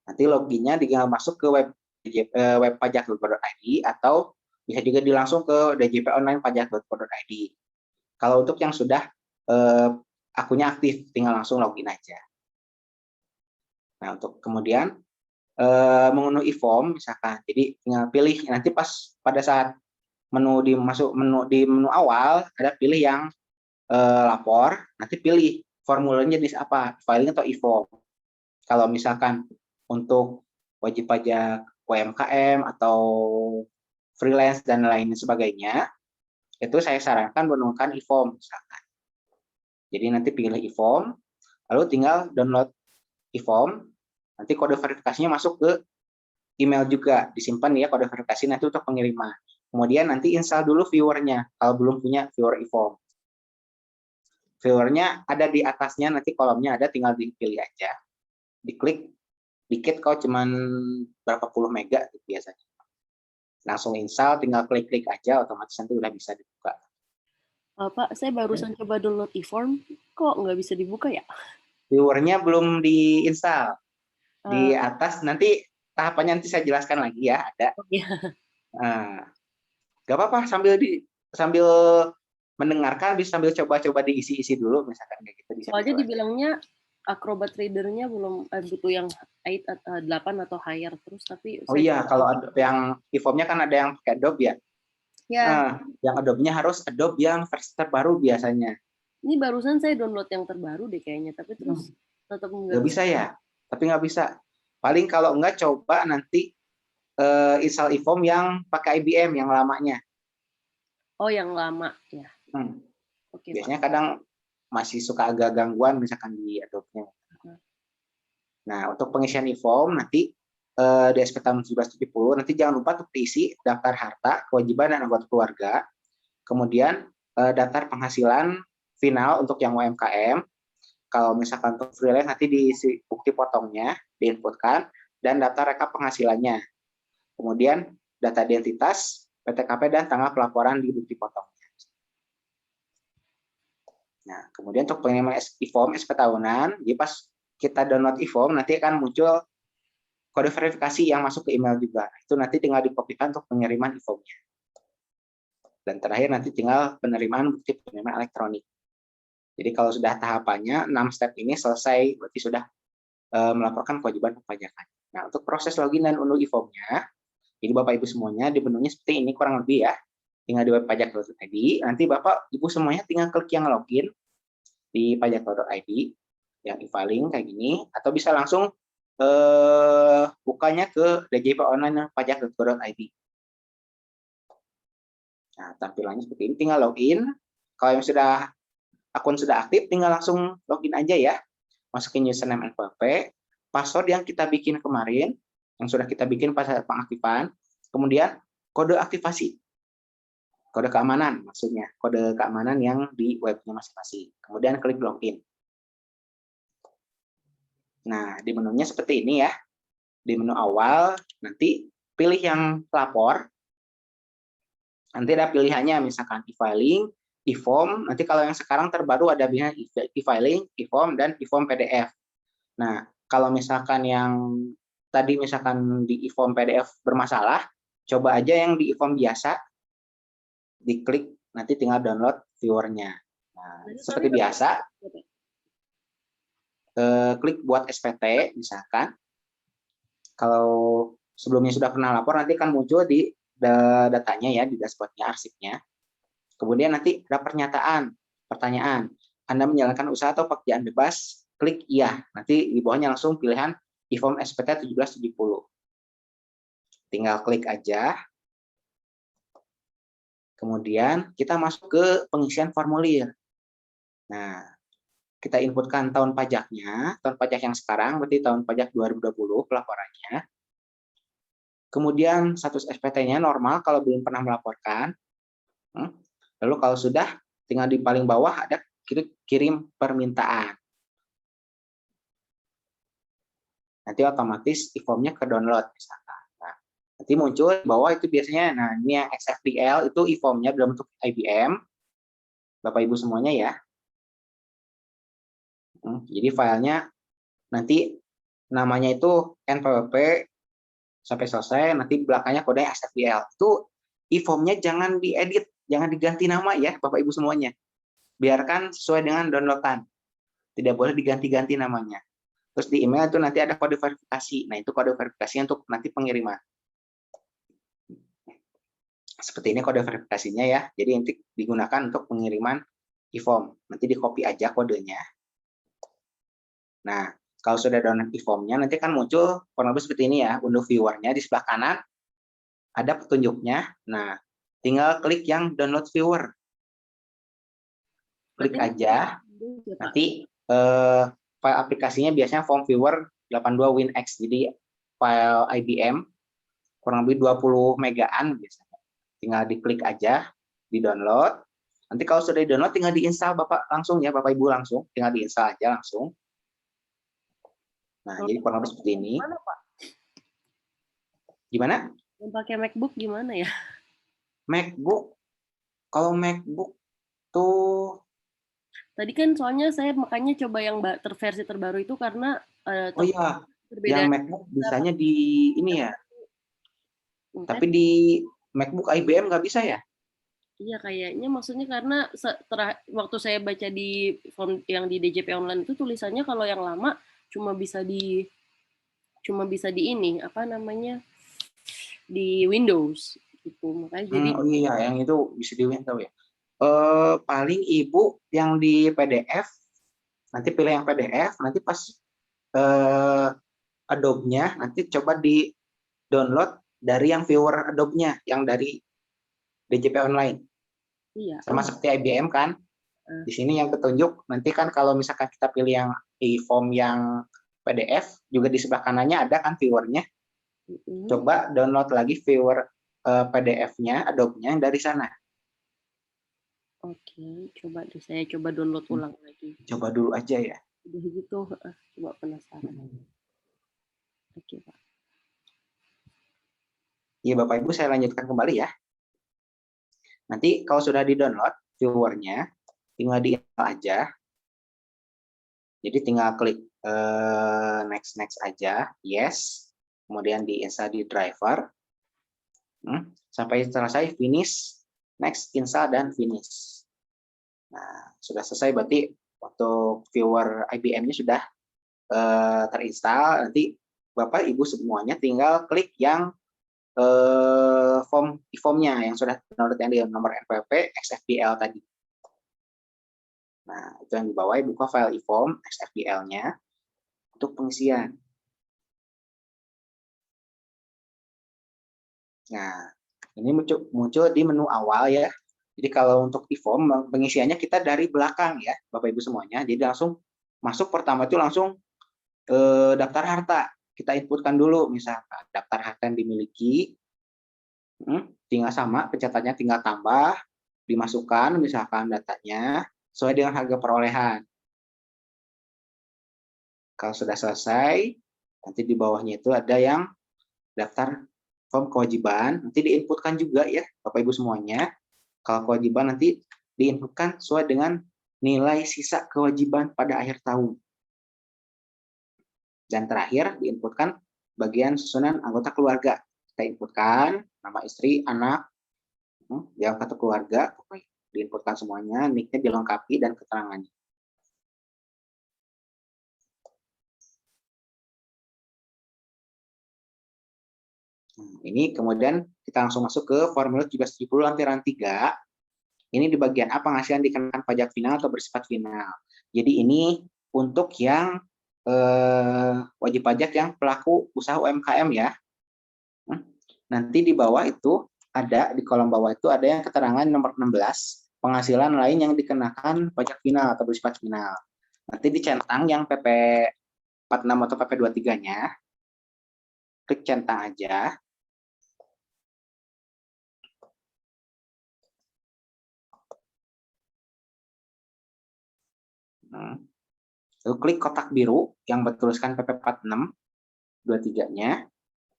Nanti loginnya tinggal masuk ke web pajak.go.id atau bisa juga langsung ke djponlinepajak.go.id. Kalau untuk yang sudah akunnya aktif, tinggal langsung login aja. Nah, untuk kemudian mengunduh e-form misalkan, jadi tinggal pilih nanti pas pada saat menu awal ada pilih yang lapor, nanti pilih formulanya jenis apa, filing atau e-form. Kalau misalkan untuk wajib pajak UMKM atau freelance dan lain sebagainya, itu saya sarankan menggunakan e-form misalkan. Jadi nanti pilih e-form, lalu tinggal download e-form, nanti kode verifikasinya masuk ke email juga, disimpan ya kode verifikasi nanti untuk pengiriman. Kemudian nanti install dulu viewernya, kalau belum punya viewer e-form. Viewernya ada di atasnya, nanti kolomnya ada, tinggal dipilih aja. Diklik, dikit kok cuman berapa puluh mega gitu biasanya. Langsung install, tinggal klik-klik aja, otomatis nanti udah bisa dibuka. Pak, saya barusan coba download e-form, kok nggak bisa dibuka ya? Viewernya belum diinstal. Di atas nanti tahapannya nanti saya jelaskan lagi ya, ada. Nah, gak apa-apa sambil mendengarkan, bisa sambil coba-coba diisi-isi dulu, misalkan kayak gitu. Soalnya dibilangnya Acrobat Reader-nya belum butuh yang 8 atau higher terus, tapi oh iya, kalau yang e-formnya kan ada yang pakai Adobe ya. Ya. Nah, yang Adobe-nya harus Adobe yang versi terbaru biasanya. Ini barusan saya download yang terbaru deh kayaknya, tapi terus tetap nggak bisa ya, tapi nggak bisa. Paling kalau nggak coba nanti install e-form yang pakai IBM yang lamanya. Oh, yang lama ya. Oke, biasanya Pak. Kadang masih suka agak gangguan misalkan di Adobe-nya. Nah, untuk pengisian e-form nanti di SP tahun 1770 nanti jangan lupa untuk diisi daftar harta, kewajiban dan anggota keluarga. Kemudian daftar penghasilan final untuk yang UMKM. Kalau misalkan untuk freelance nanti diisi bukti potongnya, diinputkan, dan daftar rekap penghasilannya. Kemudian data identitas, PTKP, dan tanggal pelaporan di bukti potongnya. Nah, kemudian untuk pengiriman e-form SP tahunan, jadi pas kita download e-form nanti akan muncul kode verifikasi yang masuk ke email juga. Itu nanti tinggal dikopikan untuk pengiriman e-formnya. Dan terakhir nanti tinggal penerimaan bukti penerimaan elektronik. Jadi kalau sudah tahapannya 6 step ini selesai, berarti sudah melaporkan kewajiban perpajakan. Nah, untuk proses login dan unduh e-formnya, jadi Bapak Ibu semuanya di menunya seperti ini kurang lebih ya. Tinggal di web pajak.id, nanti Bapak Ibu semuanya tinggal klik yang login di pajak.id, yang e-filing kayak gini, atau bisa langsung bukanya ke DJP online pajak.go.id. Nah, tampilannya seperti ini, tinggal login. Kalau yang akun sudah aktif, tinggal langsung login aja ya. Masukin username and password yang kita bikin kemarin, yang sudah kita bikin pas pengaktifan, kemudian kode aktivasi, kode keamanan maksudnya, kode keamanan yang di webnya masing-masing. Kemudian klik login. Nah, di menunya seperti ini ya. Di menu awal, nanti pilih yang lapor. Nanti ada pilihannya, misalkan e-filing, e-form. Nanti kalau yang sekarang terbaru ada pilihan e-filing, e-form, dan e-form PDF. Nah, kalau misalkan yang tadi misalkan di e-form PDF bermasalah, coba aja yang di e-form biasa, diklik, nanti tinggal download viewernya. Nah, seperti biasa, klik buat SPT, misalkan. Kalau sebelumnya sudah pernah lapor, nanti akan muncul di datanya ya, di dashboardnya, arsipnya. Kemudian nanti ada pertanyaan, Anda menjalankan usaha atau pekerjaan bebas, klik iya. Nanti di bawahnya langsung pilihan e-form SPT 1770. Tinggal klik aja. Kemudian kita masuk ke pengisian formulir. Nah, kita inputkan tahun pajaknya, tahun pajak yang sekarang, berarti tahun pajak 2020 pelaporannya. Kemudian status SPT-nya normal kalau belum pernah melaporkan. Lalu kalau sudah, tinggal di paling bawah ada kirim permintaan. Nanti otomatis e-formnya ke download misalkan. Nah, nanti muncul bawah itu biasanya, nah ini yang XFDL itu e-formnya dalam bentuk IBM. Bapak Ibu semuanya ya. Jadi filenya nanti namanya itu NPWP sampai selesai, nanti belakangnya kodenya XFDL. Itu e-formnya jangan diedit, jangan diganti nama ya Bapak Ibu semuanya. Biarkan sesuai dengan downloadan. Tidak boleh diganti-ganti namanya. Terus di email itu nanti ada kode verifikasi. Nah, itu kode verifikasi untuk nanti pengiriman. Seperti ini kode verifikasinya ya. Jadi nanti digunakan untuk pengiriman e-form. Nanti di copy aja kodenya. Nah, kalau sudah download e-formnya, nanti kan muncul kurang lebih seperti ini ya, window viewer-nya di sebelah kanan ada petunjuknya. Nah, tinggal klik yang download viewer. Klik aja. Nanti file aplikasinya biasanya form viewer 82 WinX. Jadi file IBM kurang lebih 20 megaan biasanya. Tinggal diklik aja, di-download. Nanti kalau sudah di-download tinggal diinstal Bapak langsung ya, Bapak Ibu langsung, tinggal diinstal aja langsung. Nah, jadi kurang lebih seperti ini. Gimana, Pak? Gimana? Yang pakai MacBook gimana ya? MacBook. Kalau MacBook tuh Tadi kan soalnya saya makanya coba yang versi terbaru itu karena oh iya, yang perbedaan. MacBook bisanya di ini ya. Makanya- Tapi di MacBook IBM nggak bisa ya? Iya kayaknya maksudnya karena waktu saya baca di form yang di DJP online itu tulisannya kalau yang lama cuma bisa di ini apa namanya di Windows gitu, makanya jadi Oh iya, yang itu bisa di Windows ya. Paling Ibu yang di PDF, nanti pilih yang PDF, nanti pas Adobe-nya nanti coba di download dari yang viewer Adobe-nya, yang dari DJP online. iya. Sama seperti IBM kan. Di sini yang petunjuk, nanti kan kalau misalkan kita pilih yang e-form yang PDF, juga di sebelah kanannya ada kan viewer-nya. Coba download lagi viewer PDF-nya, Adobe-nya yang dari sana. Oke, saya coba download ulang lagi. Coba dulu aja ya. Udah gitu, coba penasaran. Oke, Pak. Iya, Bapak Ibu, saya lanjutkan kembali ya. Nanti kalau sudah di-download viewer-nya, tinggal di-install aja. Jadi tinggal klik next aja, yes. Kemudian di-install di driver. Sampai selesai, finish, next, install, dan finish. Nah, sudah selesai berarti untuk viewer IBM-nya sudah terinstall. Nanti Bapak Ibu semuanya tinggal klik yang form-nya yang sudah download yang di nomor NPWP XFPL tadi. Nah, itu yang di bawah, buka file e-form XFPL-nya untuk pengisian. Nah, ini muncul di menu awal ya. Jadi kalau untuk e-form pengisiannya kita dari belakang ya, Bapak Ibu semuanya. Jadi langsung masuk pertama itu langsung daftar harta. Kita inputkan dulu misalkan daftar harta yang dimiliki. Tinggal sama, pencatatnya tinggal tambah, dimasukkan misalkan datanya sesuai dengan harga perolehan. Kalau sudah selesai, nanti di bawahnya itu ada yang daftar form kewajiban, nanti diinputkan juga ya Bapak Ibu semuanya. Kalau kewajiban nanti diinputkan sesuai dengan nilai sisa kewajiban pada akhir tahun. Dan terakhir diinputkan bagian susunan anggota keluarga. Kita inputkan nama istri, anak, yang satu keluarga, diinputkan semuanya, nick-nya dilengkapi dan keterangannya. Ini kemudian kita langsung masuk ke formulir 1770 lampiran 3. Ini di bagian A, penghasilan dikenakan pajak final atau bersifat final. Jadi ini untuk yang wajib pajak yang pelaku usaha UMKM ya. Nanti di bawah itu ada, di kolom bawah itu ada yang keterangan nomor 16, penghasilan lain yang dikenakan pajak final atau bersifat final. Nanti dicentang yang PP 46 atau PP 23-nya. Klik centang aja. Lalu klik kotak biru yang bertuliskan PP 46 23-nya.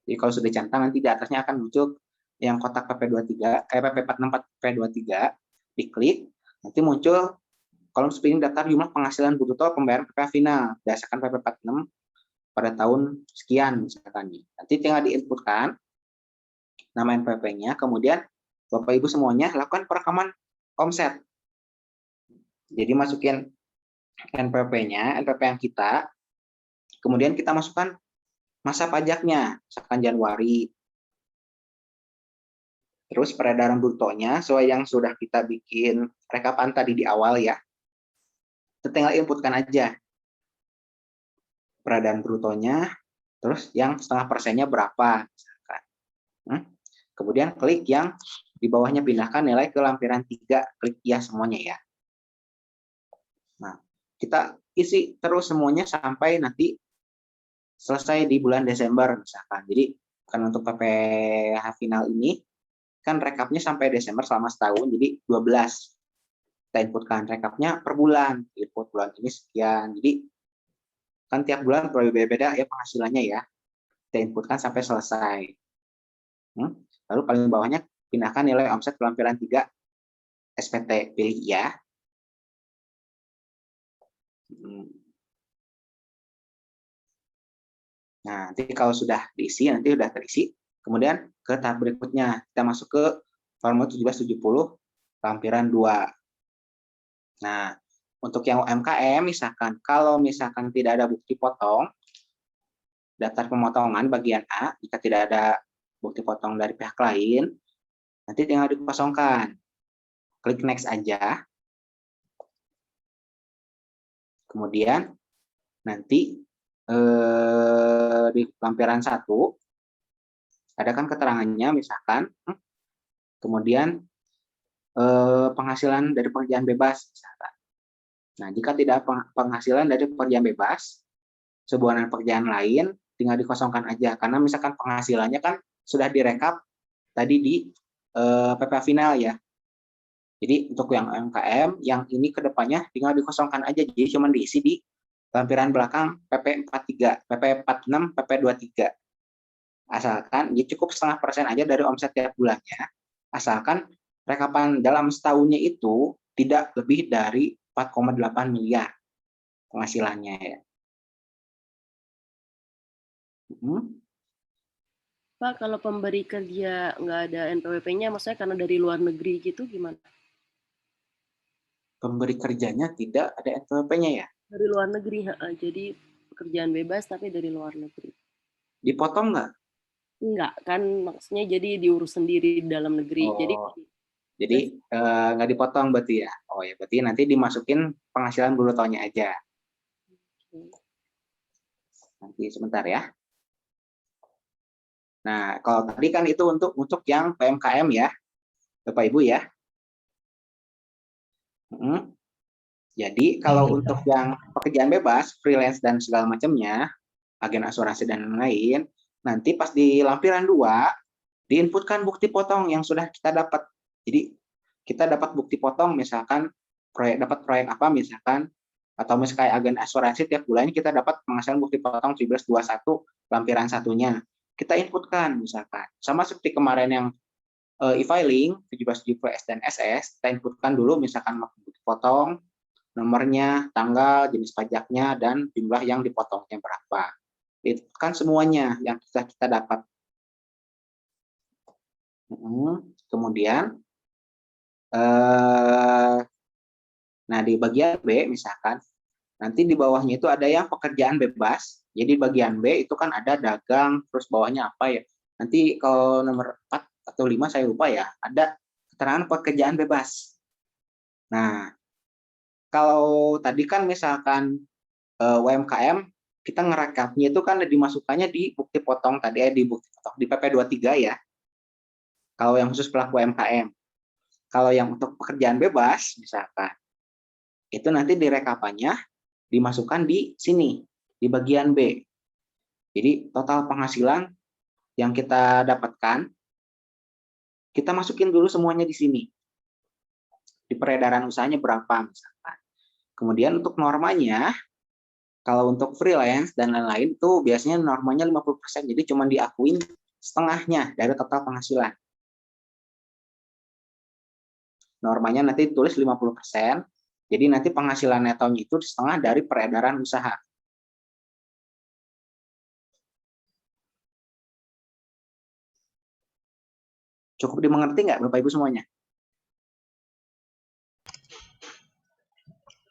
Jadi kalau sudah centang nanti di atasnya akan muncul yang kotak PP 23, PP 46 PP 23, diklik, nanti muncul kolom seperti ini, daftar jumlah penghasilan bruto pembayaran PPh final berdasarkan PP 46 pada tahun sekian misalkan. Nanti tinggal diinputkan nama NPWP-nya, kemudian Bapak Ibu semuanya lakukan perekaman omset. Jadi masukin NPWP-nya, NPWP yang kita, kemudian kita masukkan masa pajaknya, misalkan Januari. Terus peredaran brutonya sesuai yang sudah kita bikin rekapan tadi di awal ya. Kita tinggal inputkan aja peredaran brutonya, terus yang setengah persennya berapa. Misalkan. Kemudian klik yang di bawahnya pindahkan nilai ke lampiran 3, klik ya semuanya ya. Nah, kita isi terus semuanya sampai nanti selesai di bulan Desember misalkan. Jadi kan untuk PPH final ini kan rekapnya sampai Desember selama setahun, jadi 12. Kita inputkan rekapnya per bulan, input bulan ini sekian. Jadi kan tiap bulan berbeda-beda ya penghasilannya ya. Kita inputkan sampai selesai. Lalu paling bawahnya pindahkan nilai omset ke lampiran 3 SPT, pilih ya. Nah, nanti kalau sudah diisi, nanti sudah terisi, kemudian ke tahap berikutnya, kita masuk ke formulir 1770 lampiran 2. Nah, untuk yang UMKM, misalkan kalau misalkan tidak ada bukti potong, daftar pemotongan bagian A, jika tidak ada bukti potong dari pihak lain, nanti tinggal dikosongkan. Klik next aja. Kemudian nanti di lampiran 1 ada kan keterangannya misalkan, kemudian penghasilan dari pekerjaan bebas misalkan. Nah, jika tidak penghasilan dari pekerjaan bebas, sebuah pekerjaan lain tinggal dikosongkan aja karena misalkan penghasilannya kan sudah direkap tadi di PPH final ya. Jadi untuk yang UMKM yang ini kedepannya tinggal dikosongkan aja, jadi cuma diisi di lampiran belakang PP43, PP46, PP23. Asalkan ya cukup setengah persen aja dari omset tiap bulannya, asalkan rekapan dalam setahunnya itu tidak lebih dari 4,8 miliar penghasilannya ya. Pak, kalau pemberi kerja nggak ada NPWP-nya, maksudnya karena dari luar negeri gitu gimana? Pemberi kerjanya tidak ada NPWP-nya ya? Dari luar negeri, jadi pekerjaan bebas tapi dari luar negeri. Dipotong nggak? Enggak, kan maksudnya jadi diurus sendiri di dalam negeri. Jadi nggak dipotong berarti ya? Oh ya, berarti nanti dimasukin penghasilan brutonya aja. Nanti sebentar ya. Nah, kalau tadi kan itu untuk yang PMKM ya, Bapak Ibu ya. Jadi kalau untuk yang pekerjaan bebas, freelance dan segala macamnya, agen asuransi dan lain-lain, nanti pas di lampiran 2 diinputkan bukti potong yang sudah kita dapat. Jadi kita dapat bukti potong misalkan dapat proyek apa misalkan, atau misalkan agen asuransi tiap bulannya kita dapat penghasilan bukti potong 1721 lampiran 1-nya. Kita inputkan misalkan. Sama seperti kemarin yang e-filing 1770 S dan SS, kita inputkan dulu misalkan bukti potong, nomornya, tanggal, jenis pajaknya, dan jumlah yang dipotongnya berapa. Itu kan semuanya yang kita dapat. Kemudian, nah di bagian B misalkan, nanti di bawahnya itu ada yang pekerjaan bebas. Jadi bagian B itu kan ada dagang, terus bawahnya apa ya. Nanti kalau nomor 4 atau 5 saya lupa ya, ada keterangan pekerjaan bebas. Nah, kalau tadi kan misalkan UMKM, kita ngerekapnya itu kan dimasukkannya di bukti potong tadi di bukti potong di PP23 ya. Kalau yang khusus pelaku UMKM. Kalau yang untuk pekerjaan bebas misalkan, itu nanti direkapannya dimasukkan di sini di bagian B. Jadi total penghasilan yang kita dapatkan kita masukin dulu semuanya di sini. Di peredaran usahanya berapa misalkan. Kemudian untuk normanya, kalau untuk freelance dan lain-lain itu biasanya normanya 50%, jadi cuma diakuin setengahnya dari total penghasilan. Normanya nanti tulis 50%, jadi nanti penghasilan netonya itu setengah dari peredaran usaha. Cukup dimengerti nggak Bapak Ibu semuanya?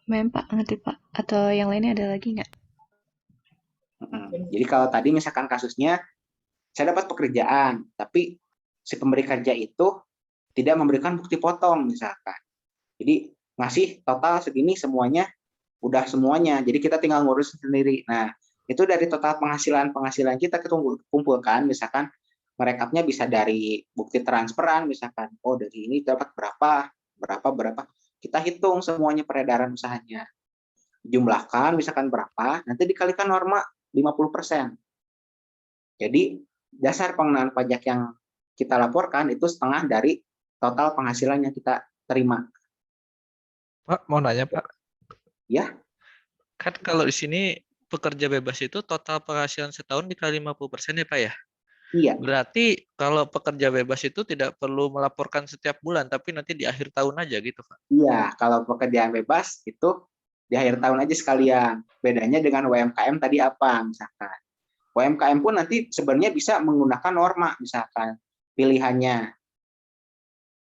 Pak, ngerti Pak. Atau yang lainnya ada lagi nggak? Jadi kalau tadi misalkan kasusnya, saya dapat pekerjaan, tapi si pemberi kerja itu tidak memberikan bukti potong misalkan. Jadi ngasih total segini semuanya, udah semuanya. Jadi kita tinggal ngurus sendiri. Nah, itu dari total penghasilan kita kumpulkan, misalkan merekapnya bisa dari bukti transferan, misalkan, oh dari ini dapat berapa. Kita hitung semuanya peredaran usahanya. Jumlahkan, misalkan berapa, nanti dikalikan norma 50%. Jadi dasar pengenaan pajak yang kita laporkan itu setengah dari total penghasilan yang kita terima. Pak, mau nanya Pak. Ya. Kan kalau di sini pekerja bebas itu total penghasilan setahun dikali 50% ya Pak ya? Iya. Berarti kalau pekerja bebas itu tidak perlu melaporkan setiap bulan, tapi nanti di akhir tahun aja gitu Pak? Iya, kalau pekerjaan bebas itu di akhir tahun aja sekalian. Bedanya dengan UMKM tadi apa misalkan. UMKM pun nanti sebenarnya bisa menggunakan norma misalkan pilihannya.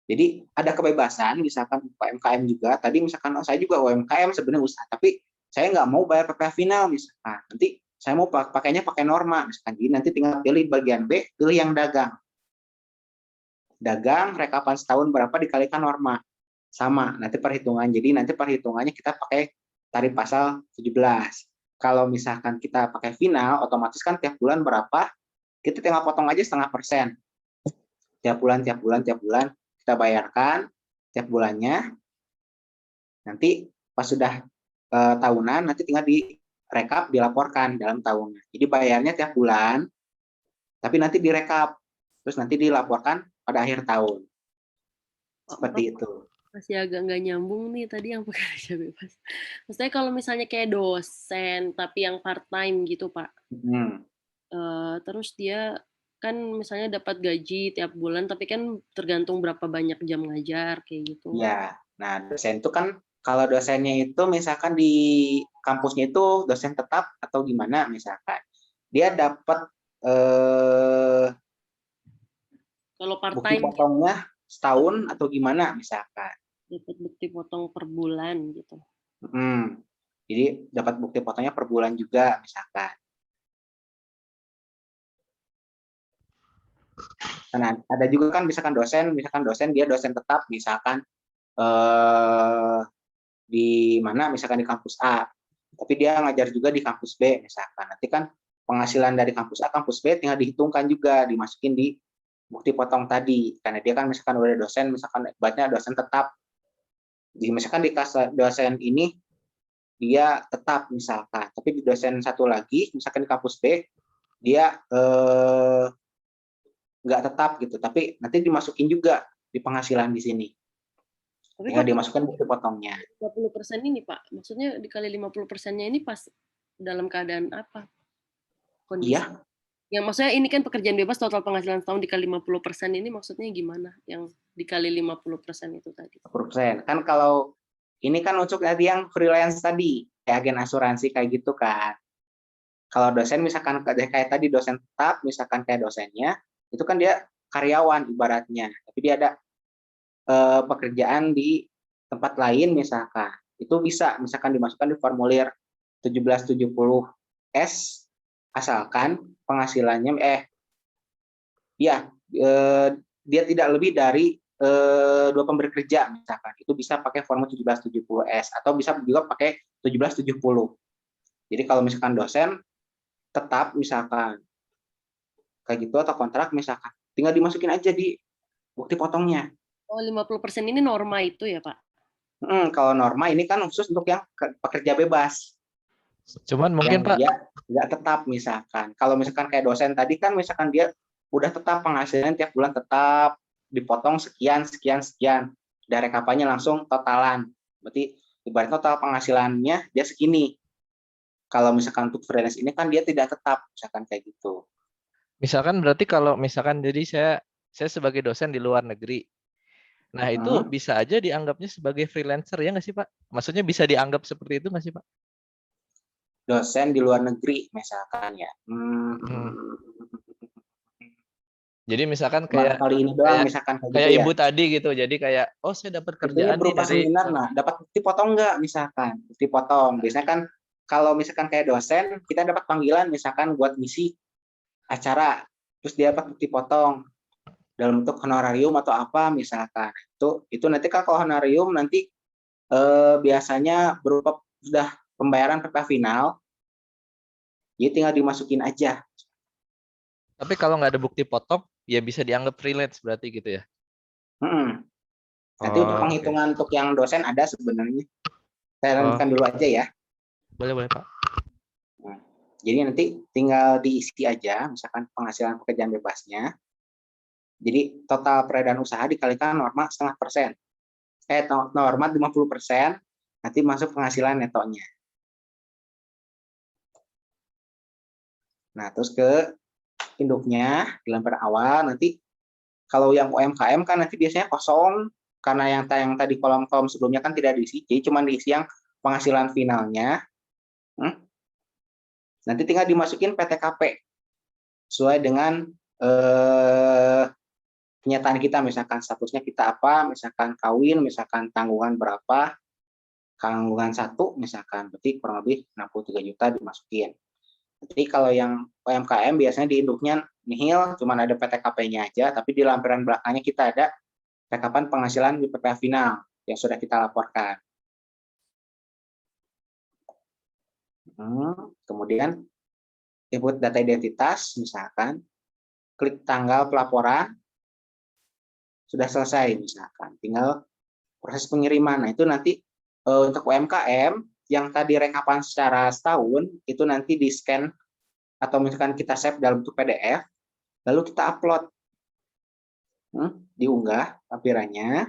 Jadi ada kebebasan misalkan UMKM juga. Tadi misalkan saya juga UMKM sebenarnya usaha, tapi saya nggak mau bayar PPh final misalkan. Nanti saya mau pakainya pakai norma misalkan. Jadi nanti tinggal pilih bagian B, pilih yang dagang. Dagang rekapan setahun berapa dikalikan norma. Sama, nanti perhitungan. Jadi nanti perhitungannya kita pakai tarif pasal 17. Kalau misalkan kita pakai final, otomatis kan tiap bulan berapa, kita tinggal potong aja 0,5%. Tiap bulan, kita bayarkan tiap bulannya. Nanti pas sudah tahunan, nanti tinggal direkap, dilaporkan dalam tahunnya. Jadi bayarnya tiap bulan, tapi nanti direkap. Terus nanti dilaporkan pada akhir tahun. Seperti itu. Masih agak nggak nyambung nih tadi yang pekerja bebas. Maksudnya kalau misalnya kayak dosen tapi yang part time gitu Pak. Terus dia kan misalnya dapat gaji tiap bulan tapi kan tergantung berapa banyak jam ngajar kayak gitu. Ya, nah dosen itu kan kalau dosennya itu misalkan di kampusnya itu dosen tetap atau gimana misalkan. Dia dapat kalau part bukti time potongnya setahun atau gimana misalkan. Dapat bukti potong per bulan gitu. Jadi dapat bukti potongnya per bulan juga misalkan. Nah, ada juga kan misalkan dosen dia dosen tetap misalkan di mana misalkan di kampus A, tapi dia ngajar juga di kampus B misalkan. Nanti kan penghasilan dari kampus A, kampus B tinggal dihitungkan juga, dimasukin di bukti potong tadi. Karena dia kan misalkan udah dosen, misalkan ibaratnya dosen tetap. Misalkan di dosen ini dia tetap misalkan, tapi di dosen satu lagi misalkan di kampus B dia nggak tetap gitu, tapi nanti dimasukin juga di penghasilan di sini. Tinggal dimasukkan bukti potongnya. 50% ini Pak, maksudnya dikali 50%-nya ini pas dalam keadaan apa? Kondisi? Iya. Yang maksudnya ini kan pekerjaan bebas total penghasilan setahun dikali 50% ini maksudnya gimana? Yang dikali 50% itu tadi. 50%. Kan kalau ini kan untuk tadi yang freelance tadi, kayak agen asuransi kayak gitu kan. Kalau dosen misalkan kayak tadi dosen tetap, misalkan kayak dosennya, itu kan dia karyawan ibaratnya. Tapi dia ada pekerjaan di tempat lain misalkan. Itu bisa misalkan dimasukkan di formulir 1770S asalkan penghasilannya dia tidak lebih dari 2 pemberi kerja misalkan. Itu bisa pakai formulir 1770S atau bisa juga pakai 1770. Jadi kalau misalkan dosen tetap misalkan kayak gitu atau kontrak misalkan, tinggal dimasukin aja di bukti potongnya. Oh, 50% ini norma itu ya, Pak? Kalau norma ini kan khusus untuk yang pekerja bebas. Cuman mungkin Pak, dia nggak tetap misalkan. Kalau misalkan kayak dosen tadi kan misalkan dia udah tetap penghasilan tiap bulan tetap dipotong sekian. Udah rekapannya langsung totalan. Berarti ibarat total penghasilannya dia segini. Kalau misalkan untuk freelance ini kan dia tidak tetap, misalkan kayak gitu. Misalkan berarti kalau misalkan jadi saya sebagai dosen di luar negeri. Nah, itu bisa aja dianggapnya sebagai freelancer ya nggak sih, Pak? Maksudnya bisa dianggap seperti itu nggak sih, Pak? Dosen di luar negeri misalkan ya. Jadi misalkan kayak kali ini doang misalkan kayak gitu ibu ya? Tadi gitu. Jadi kayak saya dapat kerjaan berupa dari seminar, nah dapat bukti potong nggak misalkan? Bukti potong. Biasanya kan kalau misalkan kayak dosen kita dapat panggilan misalkan buat ngisi acara, terus dia dapat bukti potong dalam bentuk honorarium atau apa misalkan. Itu nanti kan kalau honorarium nanti biasanya berupa sudah pembayaran PPh final, jadi tinggal dimasukin aja. Tapi kalau nggak ada bukti potong, ya bisa dianggap freelance berarti gitu ya? Nanti untuk penghitungan untuk yang dosen ada sebenarnya. Saya lanjutkan dulu aja ya. Boleh Pak. Nah, jadi nanti tinggal diisi aja, misalkan penghasilan pekerjaan bebasnya. Jadi total peredaran usaha dikalikan norma 0,5%. Norma 50%, nanti masuk penghasilan netonya. Nah, terus ke induknya di lembar awal, nanti kalau yang UMKM kan nanti biasanya kosong, karena yang tadi kolom-kolom sebelumnya kan tidak diisi, jadi cuma diisi yang penghasilan finalnya. Nanti tinggal dimasukin PTKP sesuai dengan kenyataan kita, misalkan statusnya kita apa, misalkan kawin, misalkan tanggungan berapa, tanggungan 1 misalkan, berarti kurang lebih 63 juta dimasukin. Nanti kalau yang UMKM biasanya di induknya nihil, cuma ada PTKP-nya aja, tapi di lampiran belakangnya kita ada rekapan penghasilan di PPh final yang sudah kita laporkan. Kemudian input data identitas, misalkan klik tanggal pelaporan, sudah selesai misalkan, tinggal proses pengiriman. Nah itu nanti untuk UMKM yang tadi rekapan secara setahun, itu nanti di scan atau misalkan kita save dalam bentuk PDF, lalu kita upload, diunggah lampirannya.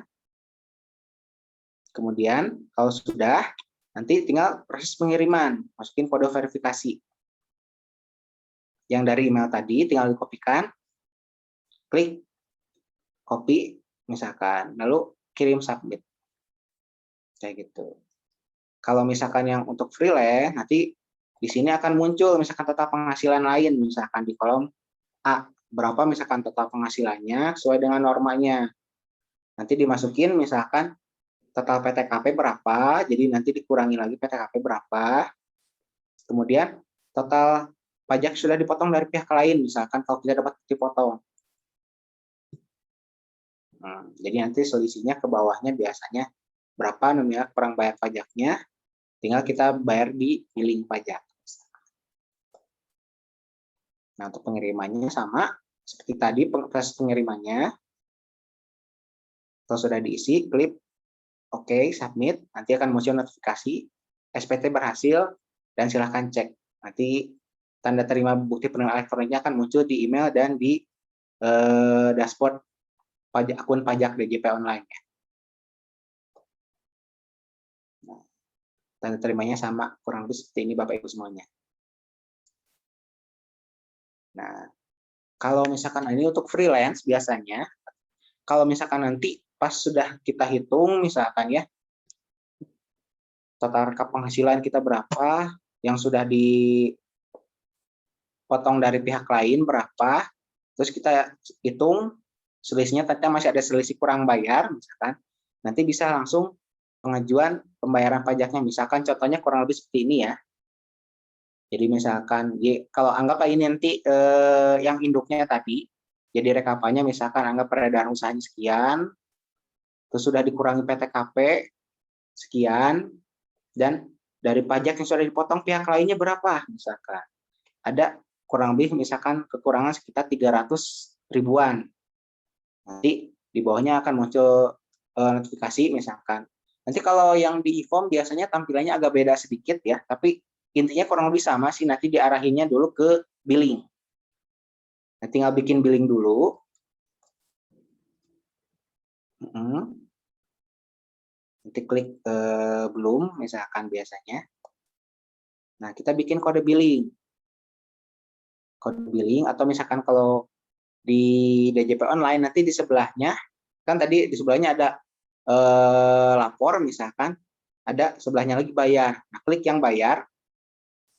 Kemudian kalau sudah, nanti tinggal proses pengiriman, masukin kode verifikasi. Yang dari email tadi tinggal dikopikan, klik copy misalkan, lalu kirim submit. Kayak gitu. Kalau misalkan yang untuk freelance, nanti di sini akan muncul misalkan total penghasilan lain, misalkan di kolom A, berapa misalkan total penghasilannya sesuai dengan normanya. Nanti dimasukin misalkan total PTKP berapa, jadi nanti dikurangi lagi PTKP berapa. Kemudian total pajak sudah dipotong dari pihak lain, misalkan kalau tidak dapat dipotong. Jadi nanti selisihnya ke bawahnya biasanya berapa nominal kurang bayar pajaknya, tinggal kita bayar di billing pajak. Nah, untuk pengirimannya sama seperti tadi, proses pengirimannya. Kalau sudah diisi, klik OK, submit, nanti akan muncul notifikasi, SPT berhasil, dan silahkan cek. Nanti tanda terima bukti penerimaan elektroniknya akan muncul di email dan di dashboard akun pajak DJP online. Nah, tanda terimanya sama, kurang lebih seperti ini Bapak Ibu semuanya. Nah, kalau misalkan ini untuk freelance biasanya, kalau misalkan nanti pas sudah kita hitung misalkan ya, total rekap penghasilan kita berapa, yang sudah dipotong dari pihak lain berapa, terus kita hitung selisihnya ternyata masih ada selisih kurang bayar misalkan, nanti bisa langsung pengajuan pembayaran pajaknya, misalkan contohnya kurang lebih seperti ini ya. Jadi misalkan kalau anggap ini nanti yang induknya tadi, jadi rekapannya misalkan anggap peredaran usahanya sekian, terus sudah dikurangi PTKP sekian, dan dari pajak yang sudah dipotong pihak lainnya berapa misalkan. Ada kurang lebih misalkan kekurangan sekitar 300 ribuan. Nanti di bawahnya akan muncul notifikasi misalkan. Nanti kalau yang di e-form biasanya tampilannya agak beda sedikit ya, tapi intinya kurang lebih sama sih, nanti diarahinnya dulu ke billing. Nah, tinggal bikin billing dulu. Nanti klik belum misalkan biasanya. Nah, kita bikin kode billing. Kode billing atau misalkan kalau di DJP online nanti di sebelahnya, kan tadi di sebelahnya ada lapor misalkan, ada sebelahnya lagi bayar. Nah, klik yang bayar,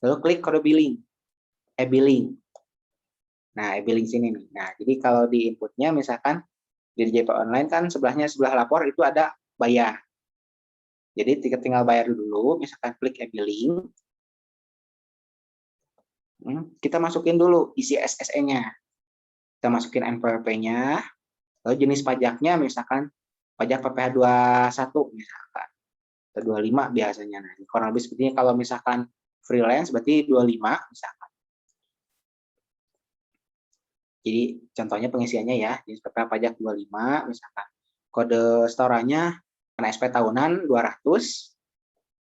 lalu klik kode billing, e-billing. Nah, e-billing sini nih. Nah, jadi kalau di inputnya misalkan di DJP online kan sebelah lapor itu ada bayar. Jadi tinggal bayar dulu, misalkan klik e-billing. Kita masukin dulu isi SSE-nya. Kita masukin NPWP-nya, Lalu jenis pajaknya misalkan pajak PPh 21 misalkan, atau 25 biasanya. Nah, kurang lebih seperti ini. Kalau misalkan freelance berarti 25 misalkan. Jadi contohnya pengisiannya ya, jenis PPh pajak 25 misalkan. Kode setorannya kena SP tahunan 200,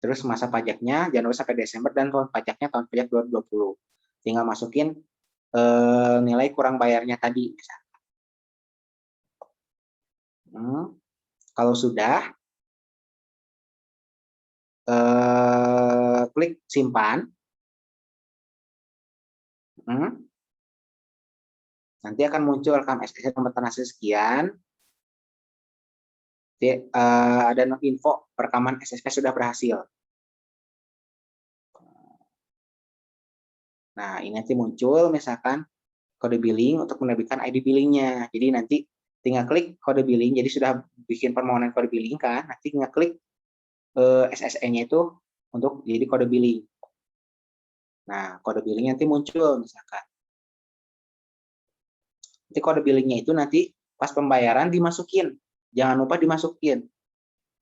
terus masa pajaknya Januari sampai Desember, dan tahun pajaknya tahun pajak 2020. Tinggal masukin nilai kurang bayarnya tadi misalkan. Kalau sudah, klik simpan. Nanti akan muncul rekam SSC nomor transaksi sekian. Ada info perekaman SSC sudah berhasil. Nah, ini nanti muncul misalkan kode billing untuk menerbitkan ID billingnya. Jadi nanti tinggal klik kode billing. Jadi sudah bikin permohonan kode billing kan, nanti tinggal klik SSE-nya itu untuk jadi kode billing. Nah, kode billing nanti muncul misalkan. Nanti kode billingnya itu nanti pas pembayaran dimasukin. Jangan lupa dimasukin.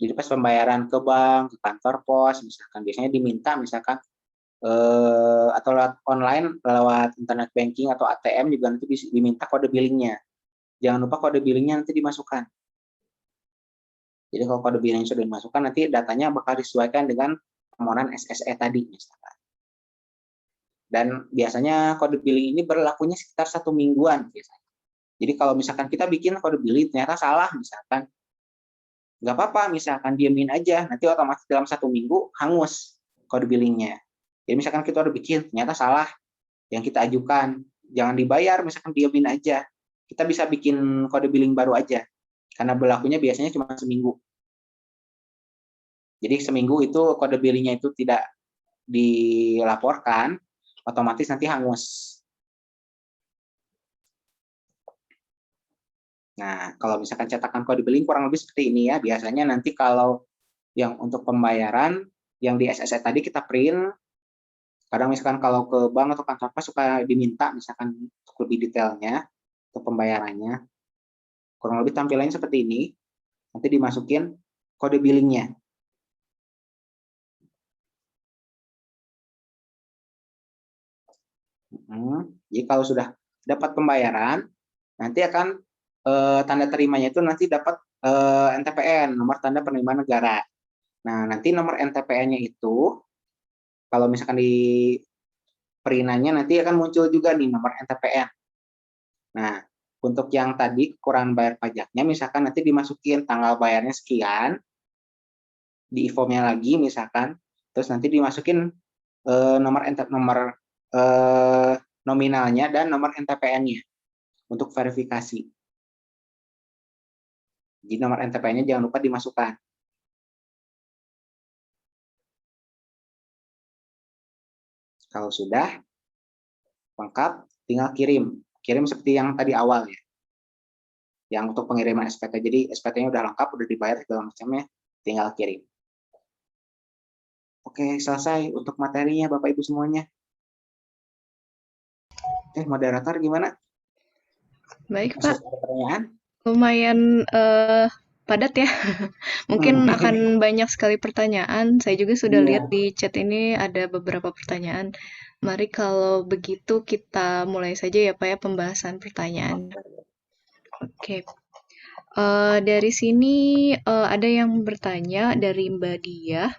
Jadi pas pembayaran ke bank, ke kantor pos, misalkan biasanya diminta misalkan atau lewat online, lewat internet banking atau ATM juga nanti diminta kode billingnya. Jangan lupa kode billingnya nanti dimasukkan. Jadi kalau kode billing sudah dimasukkan, nanti datanya bakal disesuaikan dengan permohonan SSE tadi misalkan. Dan biasanya kode billing ini berlakunya sekitar 1 mingguan biasanya. Jadi kalau misalkan kita bikin kode billing ternyata salah misalkan, nggak apa-apa, misalkan diemin aja, nanti otomatis dalam 1 minggu hangus kode billingnya. Jadi misalkan kita udah bikin ternyata salah yang kita ajukan, jangan dibayar, misalkan diemin aja. Kita bisa bikin kode billing baru aja, karena berlakunya biasanya cuma seminggu. Jadi seminggu itu kode billingnya itu tidak dilaporkan, otomatis nanti hangus. Nah, kalau misalkan cetakan kode billing kurang lebih seperti ini ya. Biasanya nanti kalau yang untuk pembayaran, yang di SSE tadi kita print. Kadang misalkan kalau ke bank atau kantor pos suka diminta misalkan untuk lebih detailnya untuk pembayarannya. Kurang lebih tampilannya seperti ini. Nanti dimasukin kode billingnya. Jadi kalau sudah dapat pembayaran, nanti akan tanda terimanya itu nanti dapat NTPN, nomor tanda penerimaan negara. Nah, nanti nomor NTPN-nya itu kalau misalkan di perinannya nanti akan muncul juga nih nomor NTPN. Nah, untuk yang tadi kekurangan bayar pajaknya, misalkan nanti dimasukin tanggal bayarnya sekian, di e-formnya lagi misalkan, terus nanti dimasukin nomor nominalnya dan nomor NTPN-nya untuk verifikasi. Jadi nomor NTPN-nya jangan lupa dimasukkan. Kalau sudah lengkap, tinggal kirim. Kirim seperti yang tadi awal ya. Yang untuk pengiriman SPT. Jadi SPT-nya udah lengkap, udah dibayar segala macamnya, tinggal kirim. Oke, selesai untuk materinya Bapak Ibu semuanya. Moderator gimana? Baik, Pak. Ada pertanyaan? Lumayan padat ya. Mungkin akan banyak sekali pertanyaan. Saya juga sudah lihat di chat ini ada beberapa pertanyaan. Mari kalau begitu kita mulai saja ya Pak ya pembahasan pertanyaan. Oke. Dari sini ada yang bertanya dari Mbak Dia.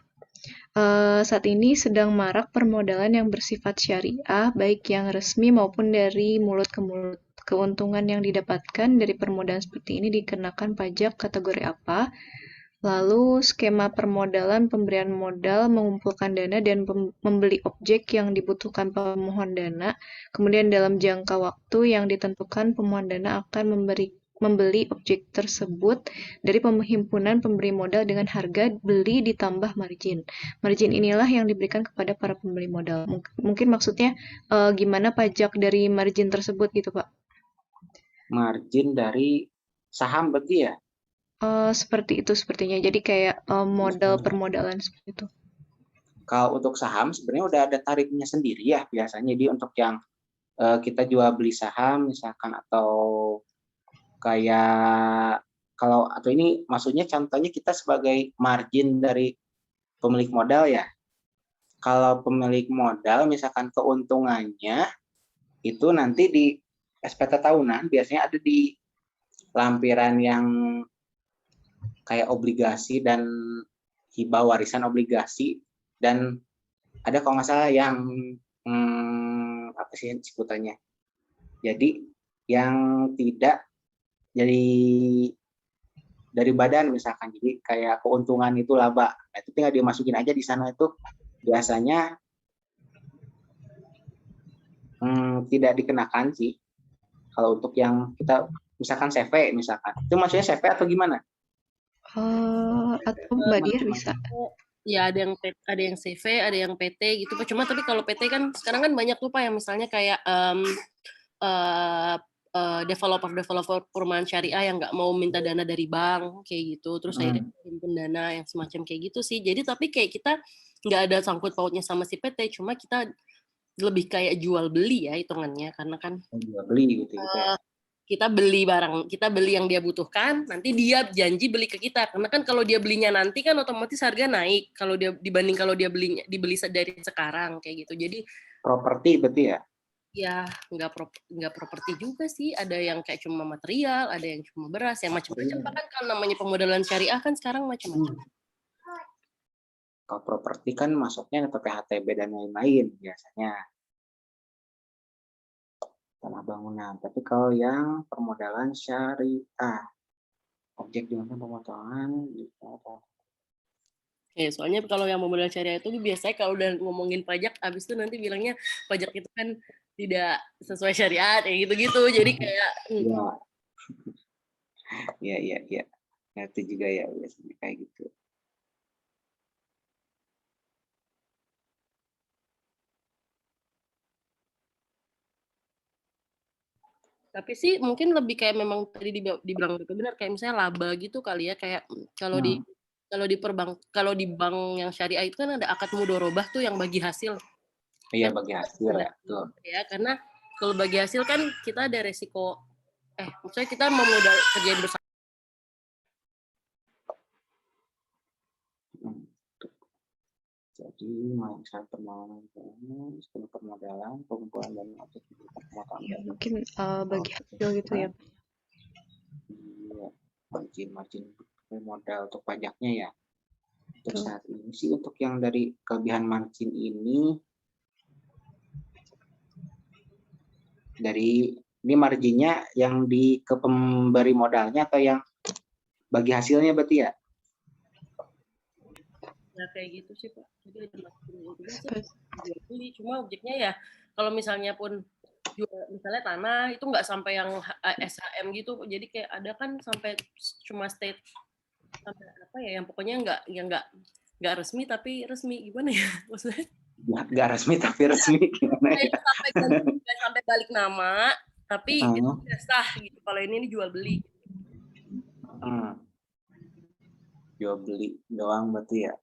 Saat ini sedang marak permodalan yang bersifat syariah, baik yang resmi maupun dari mulut ke mulut. Keuntungan yang didapatkan dari permodalan seperti ini dikenakan pajak kategori apa? Lalu skema permodalan pemberian modal, mengumpulkan dana, dan membeli objek yang dibutuhkan pemohon dana. Kemudian dalam jangka waktu yang ditentukan, pemohon dana akan membeli objek tersebut dari penghimpunan pemberi modal dengan harga beli ditambah margin. Margin inilah yang diberikan kepada para pembeli modal. Mungkin maksudnya gimana pajak dari margin tersebut gitu Pak? Margin dari saham berarti ya? Seperti itu sepertinya. Jadi kayak modal permodalan seperti itu. Kalau untuk saham sebenarnya udah ada tarifnya sendiri ya biasanya. Jadi untuk yang kita jual beli saham misalkan atau kayak kalau atau ini maksudnya contohnya kita sebagai margin dari pemilik modal ya. Kalau pemilik modal misalkan keuntungannya itu nanti di SPT tahunan biasanya ada di lampiran yang kayak obligasi dan hibah warisan obligasi, dan ada kalau nggak salah yang apa sih sebutannya, jadi yang tidak jadi dari badan misalkan, jadi kayak keuntungan itu laba, nah, itu tinggal dimasukin aja di sana. Itu biasanya tidak dikenakan sih kalau untuk yang kita misalkan CV misalkan. Itu maksudnya CV atau gimana? Atau Mbak Diah bisa. Ya ada yang CV, ada yang PT gitu Pak. Cuma tapi kalau PT kan sekarang kan banyak tuh Pak yang misalnya kayak developer perumahan syariah yang nggak mau minta dana dari bank kayak gitu, terus akhirnya himpun dana yang semacam kayak gitu sih. Jadi tapi kayak kita nggak ada sangkut pautnya sama si PT, cuma kita lebih kayak jual beli ya hitungannya, karena kan jual beli gitu ya. Kita beli barang, kita beli yang dia butuhkan, nanti dia janji beli ke kita. Karena kan kalau dia belinya nanti kan otomatis harga naik kalau dia dibanding kalau dia dibeli dari sekarang kayak gitu. Jadi properti berarti ya? Ya nggak properti juga sih. Ada yang kayak cuma material, ada yang cuma beras, yang macam-macam. Bahkan kalau namanya pemodalan syariah kan sekarang macam-macam. Kalau properti kan masuknya ke PHTB dan lain-lain biasanya, tanah bangunan. Tapi kalau yang permodalan syariah, objek dengan pemotongan Ya, soalnya kalau yang pemodalan syariah itu biasanya kalau udah ngomongin pajak, abis itu nanti bilangnya pajak itu kan tidak sesuai syariat, kayak gitu-gitu. Jadi kayak Iya. Nah, itu juga ya biasanya kayak gitu. Tapi sih mungkin lebih kayak memang tadi dibilang itu benar, kayak misalnya laba gitu kali ya, kayak kalau di bank yang syariah itu kan ada akad mudorobah tuh yang bagi hasil. Iya, bagi hasil ya. Betul. Ya, karena kalau bagi hasil kan kita ada resiko maksudnya kita memodal kerjain bersama. Jadi mindset permodalan, pengumpulan dan objek pemotongan. Ya, mungkin bagi hasil gitu ya. Iya, margin modal untuk pajaknya ya. Untuk saat ini sih untuk yang dari kelebihan margin ini marginnya yang ke pemberi modalnya atau yang bagi hasilnya berarti ya? Ya kayak gitu sih Pak. Jadi jual beli, cuma objeknya ya kalau misalnya pun jual misalnya tanah itu nggak sampai yang SHM gitu. Jadi kayak ada kan sampai cuma state sampai apa ya yang pokoknya nggak resmi tapi resmi, gimana ya maksudnya? Nggak resmi tapi resmi gimana ya? Sampai balik nama tapi itu udah sah gitu. Kalau ini jual beli. Jual beli doang berarti ya.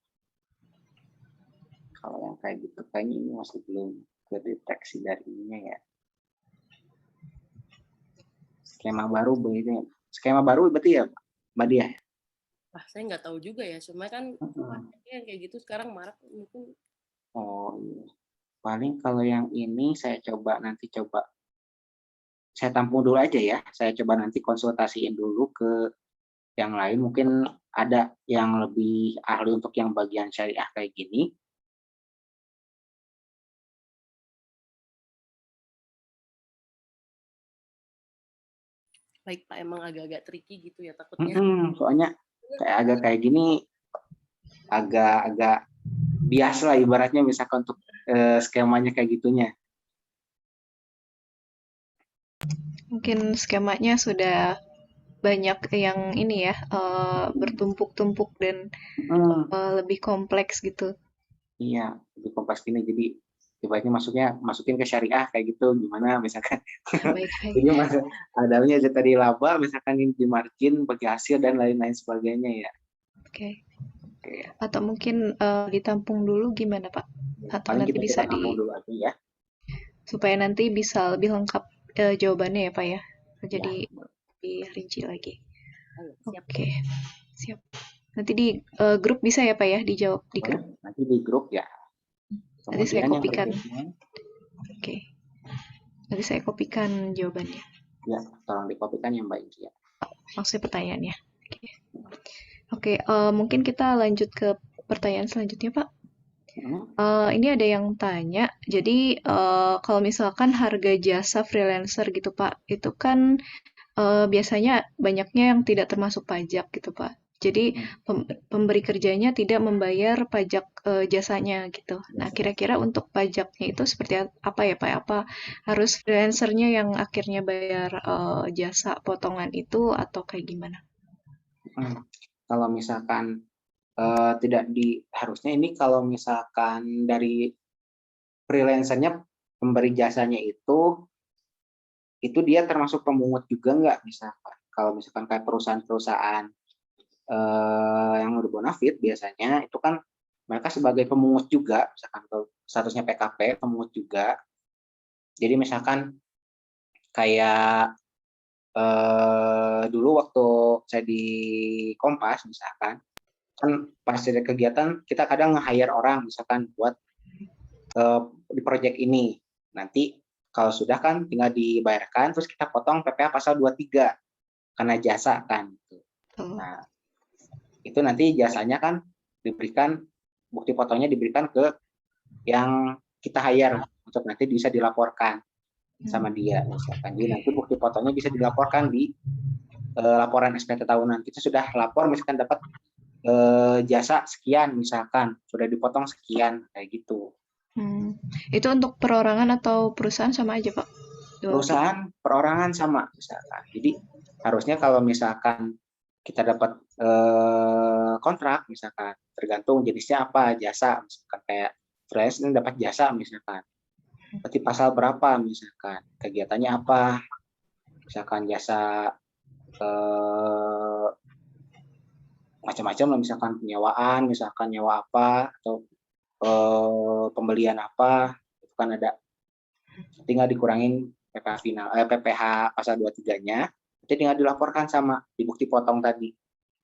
Kalau yang kayak gitu kayaknya ini masih belum kedeteksi dari ininya ya. Skema baru berarti ya Mbak Diah? Saya nggak tahu juga ya, cuma kan yang kayak gitu sekarang marak mungkin. Oh iya. Paling kalau yang ini saya tampung dulu aja ya. Saya coba nanti konsultasiin dulu ke yang lain. Mungkin ada yang lebih ahli untuk yang bagian syariah kayak gini. Baik Pak, emang agak-agak tricky gitu ya takutnya. Soalnya kayak gini agak biasa lah ibaratnya, misalkan untuk skemanya kayak gitunya. Mungkin skemanya sudah banyak yang ini ya, bertumpuk-tumpuk dan lebih kompleks gitu. Iya, lebih kompleks gini, jadi ibaratnya masukin ke syariah kayak gitu gimana misalkan. Jadi adanya tadi laba misalkan di margin, bagi hasil dan lain-lain sebagainya ya. Oke. Atau mungkin ditampung dulu gimana Pak? Atau Paling nanti bisa tampung dulu aja ya. Supaya nanti bisa lebih lengkap jawabannya ya Pak ya. Jadi lebih rinci lagi. Ayo, siap. Oke, siap. Nanti di grup bisa ya Pak ya, dijawab di grup. Boleh, nanti di grup ya. Nanti saya Kemudian yang kopikan. berikutnya, Oke. Nanti saya kopikan jawabannya. ya tolong dikopikan yang baik ya. Maksudnya pertanyaannya. Oke, mungkin kita lanjut ke pertanyaan selanjutnya Pak. Ini ada yang tanya, jadi kalau misalkan harga jasa freelancer gitu Pak, itu kan biasanya banyaknya yang tidak termasuk pajak gitu Pak. Jadi pemberi kerjanya tidak membayar pajak jasanya gitu. Nah, kira-kira untuk pajaknya itu seperti apa ya Pak? Apa harus freelancernya yang akhirnya bayar jasa potongan itu atau kayak gimana? Kalau misalkan tidak harusnya ini kalau misalkan dari freelancernya pemberi jasanya itu dia termasuk pemungut juga nggak, misalkan kalau misalkan kayak perusahaan-perusahaan yang berbonafit biasanya itu kan mereka sebagai pemungut juga, misalkan statusnya PKP pemungut juga. Jadi misalkan kayak dulu waktu saya di Kompas misalkan, kan pas ada kegiatan kita kadang nge-hire orang misalkan buat di proyek ini. Nanti kalau sudah kan tinggal dibayarkan, terus kita potong PPh pasal 23 karena jasa kan. Nah, itu nanti jasanya kan diberikan, bukti potongnya diberikan ke yang kita hire untuk nanti bisa dilaporkan sama dia misalkan. Jadi nanti bukti potongnya bisa dilaporkan di laporan SPT tahunan. Kita sudah lapor misalkan dapat jasa sekian misalkan, sudah dipotong sekian kayak gitu. Itu untuk perorangan atau perusahaan sama aja Pak? Perusahaan, perorangan sama misalkan. Jadi harusnya kalau misalkan kita dapat kontrak misalkan, tergantung jenisnya apa, jasa misalkan kayak freelance ini dapat jasa misalkan. Berarti pasal berapa misalkan, kegiatannya apa, misalkan jasa macam-macam lah, misalkan penyewaan, misalkan nyewa apa, atau pembelian apa, itu kan ada, tinggal dikurangin PPh pasal 23-nya, nanti tinggal dilaporkan sama di bukti potong tadi.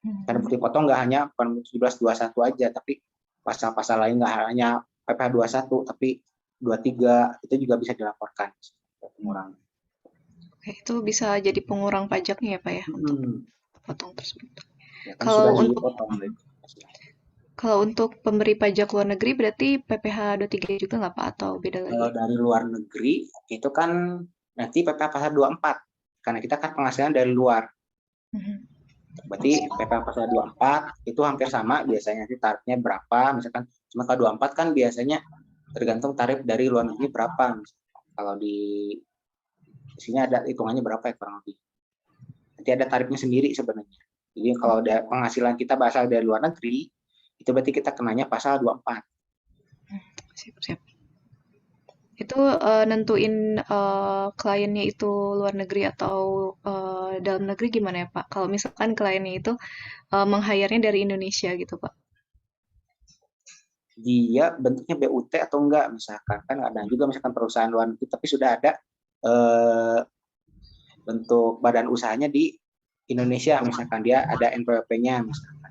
Karena bukti potong nggak hanya 1721 aja, tapi pasal-pasal lain nggak hanya PPh 21, tapi 23 itu juga bisa dilaporkan pengurangan. Oke, itu bisa jadi pengurang pajaknya ya Pak ya, untuk potong tersebut. Ya, kan kalau untuk pemberi pajak luar negeri berarti PPh 23 juga nggak Pak atau beda lagi? Dari luar negeri itu kan nanti PPh pasal 24 karena kita kan penghasilan dari luar. Berarti PPh pasal 24 itu hampir sama biasanya, nanti tarifnya berapa misalkan. Cuma kalau 24 kan biasanya tergantung tarif dari luar negeri berapa. Misalkan. Kalau di sini ada hitungannya berapa ya kurang lebih. Nanti ada tarifnya sendiri sebenarnya. Jadi kalau ada penghasilan kita berasal dari luar negeri, itu berarti kita kenanya pasal 24. Siap. Itu nentuin kliennya itu luar negeri atau dalam negeri gimana ya Pak? Kalau misalkan kliennya itu meng-hire-nya dari Indonesia gitu Pak? Dia bentuknya BUT atau enggak misalkan. Kan ada juga misalkan perusahaan luar negeri tapi sudah ada bentuk badan usahanya di Indonesia, misalkan dia ada NPWP-nya misalkan.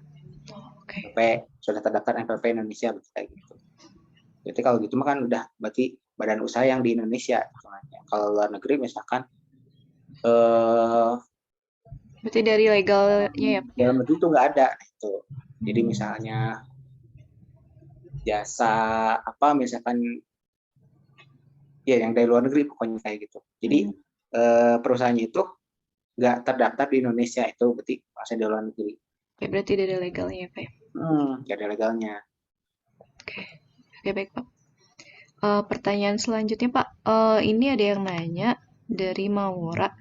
NPWP sudah terdaftar NPWP Indonesia kayak gitu. Jadi kalau gitu mah kan udah berarti badan usaha yang di Indonesia. Kalau luar negeri misalkan berarti dari legalnya ya? Dalam negeri itu nggak ada itu. Jadi misalnya jasa apa misalkan ya yang dari luar negeri pokoknya kayak gitu. Jadi perusahaannya itu nggak terdaftar di Indonesia, itu berarti masih di luar negeri. Oke, berarti ada legalnya Pak? Nggak ada legalnya. Oke, baik Pak. Pertanyaan selanjutnya Pak, ini ada yang nanya dari Maura,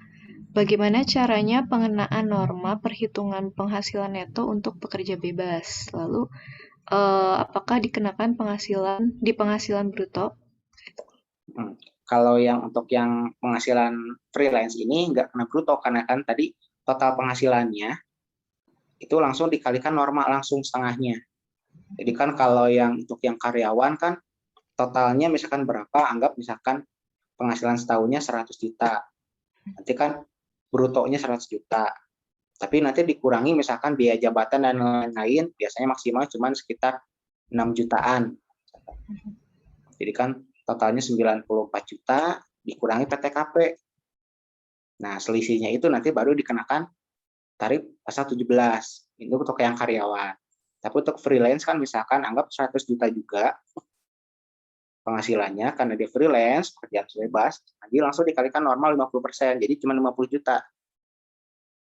bagaimana caranya pengenaan norma perhitungan penghasilan neto untuk pekerja bebas? Lalu apakah dikenakan di penghasilan bruto? Kalau yang untuk yang penghasilan freelance ini nggak kena bruto, karena kan tadi total penghasilannya itu langsung dikalikan norma langsung setengahnya. Jadi kan kalau yang untuk yang karyawan kan totalnya misalkan berapa, anggap misalkan penghasilan setahunnya 100 juta. Nanti kan brutonya 100 juta. Tapi nanti dikurangi misalkan biaya jabatan dan lain-lain, biasanya maksimal cuma sekitar 6 jutaan. Jadi kan totalnya 94 juta dikurangi PTKP. Nah, selisihnya itu nanti baru dikenakan tarif pasal 17. Itu untuk yang karyawan. Tapi untuk freelance kan misalkan anggap 100 juta juga penghasilannya, karena dia freelance, pekerjaan bebas, nanti langsung dikalikan normal 50%, jadi cuma 50 juta.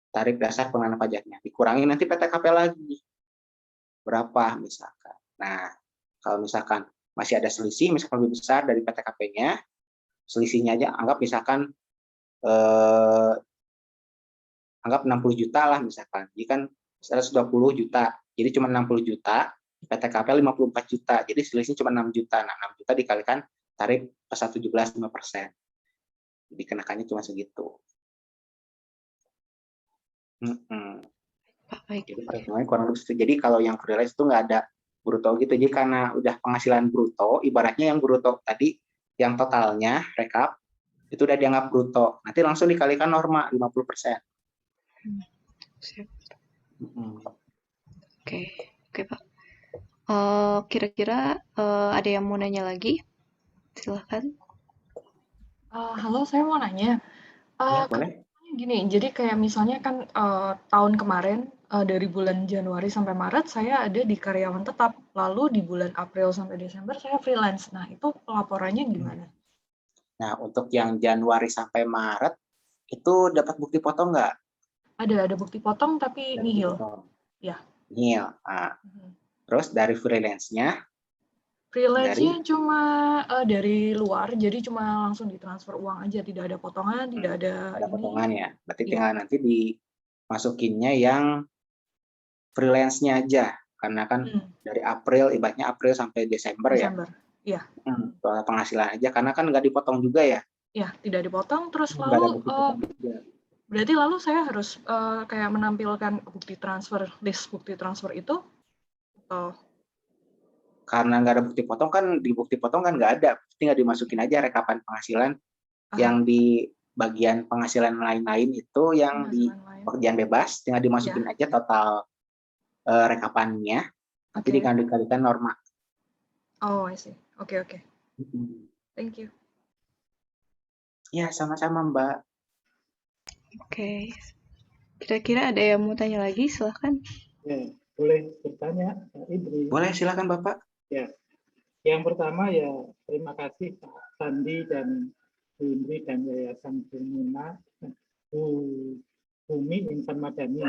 Tarif dasar pengenaan pajaknya. Dikurangi nanti PTKP lagi. Berapa misalkan. Nah, kalau misalkan masih ada selisih, misalkan lebih besar dari PTKP-nya, selisihnya aja anggap misalkan anggap 60 juta lah misalkan. Jadi kan 120 juta. Jadi cuma 60 juta, PTKP 54 juta. Jadi selisihnya cuma 6 juta. Nah, 6 juta dikalikan tarif pasal 17 5%. Jadi kenakannya cuma segitu. Jadi perhitungannya kurang lebih segitu. Jadi kalau yang freelance itu nggak ada bruto gitu. Jadi karena udah penghasilan bruto, ibaratnya yang bruto tadi, yang totalnya rekap, itu udah dianggap bruto. Nanti langsung dikalikan norma 50%. Oke Pak. Kira-kira ada yang mau nanya lagi? Silahkan. Halo, saya mau nanya. Ya, boleh. Gini, jadi kayak misalnya kan tahun kemarin dari bulan Januari sampai Maret saya ada di karyawan tetap, lalu di bulan April sampai Desember saya freelance. Nah, itu pelaporannya gimana? Nah, untuk yang Januari sampai Maret itu dapat bukti potong nggak? Ada bukti potong tapi nihil. Ya. Nihil. Nah, terus dari freelance-nya? Freelance-nya cuma dari luar, jadi cuma langsung ditransfer uang aja, tidak ada potongan, tidak ada potongan ya. Berarti tinggal nanti dimasukinnya yang freelance-nya aja, karena kan dari April, ibaratnya April sampai Desember ya. Iya. Soal penghasilan aja, karena kan nggak dipotong juga ya. Ya, tidak dipotong, terus lalu berarti lalu saya harus kayak menampilkan bukti transfer, list bukti transfer itu? Karena nggak ada bukti potong kan, di bukti potong kan nggak ada, tinggal dimasukin aja rekapan penghasilan yang di bagian penghasilan lain-lain itu, yang di pekerjaan bebas, tinggal dimasukin aja total rekapannya, nanti dikalikan norma. Oh, I see. Oke. Thank you. Ya, sama-sama Mbak. Oke. Kira-kira ada yang mau tanya lagi? Silahkan. Ya, boleh bertanya, Pak Indri. Boleh, silakan Bapak. Ya, yang pertama ya terima kasih Pak Sandi dan Bu Indri dan Yayasan Bumi Insan Madani.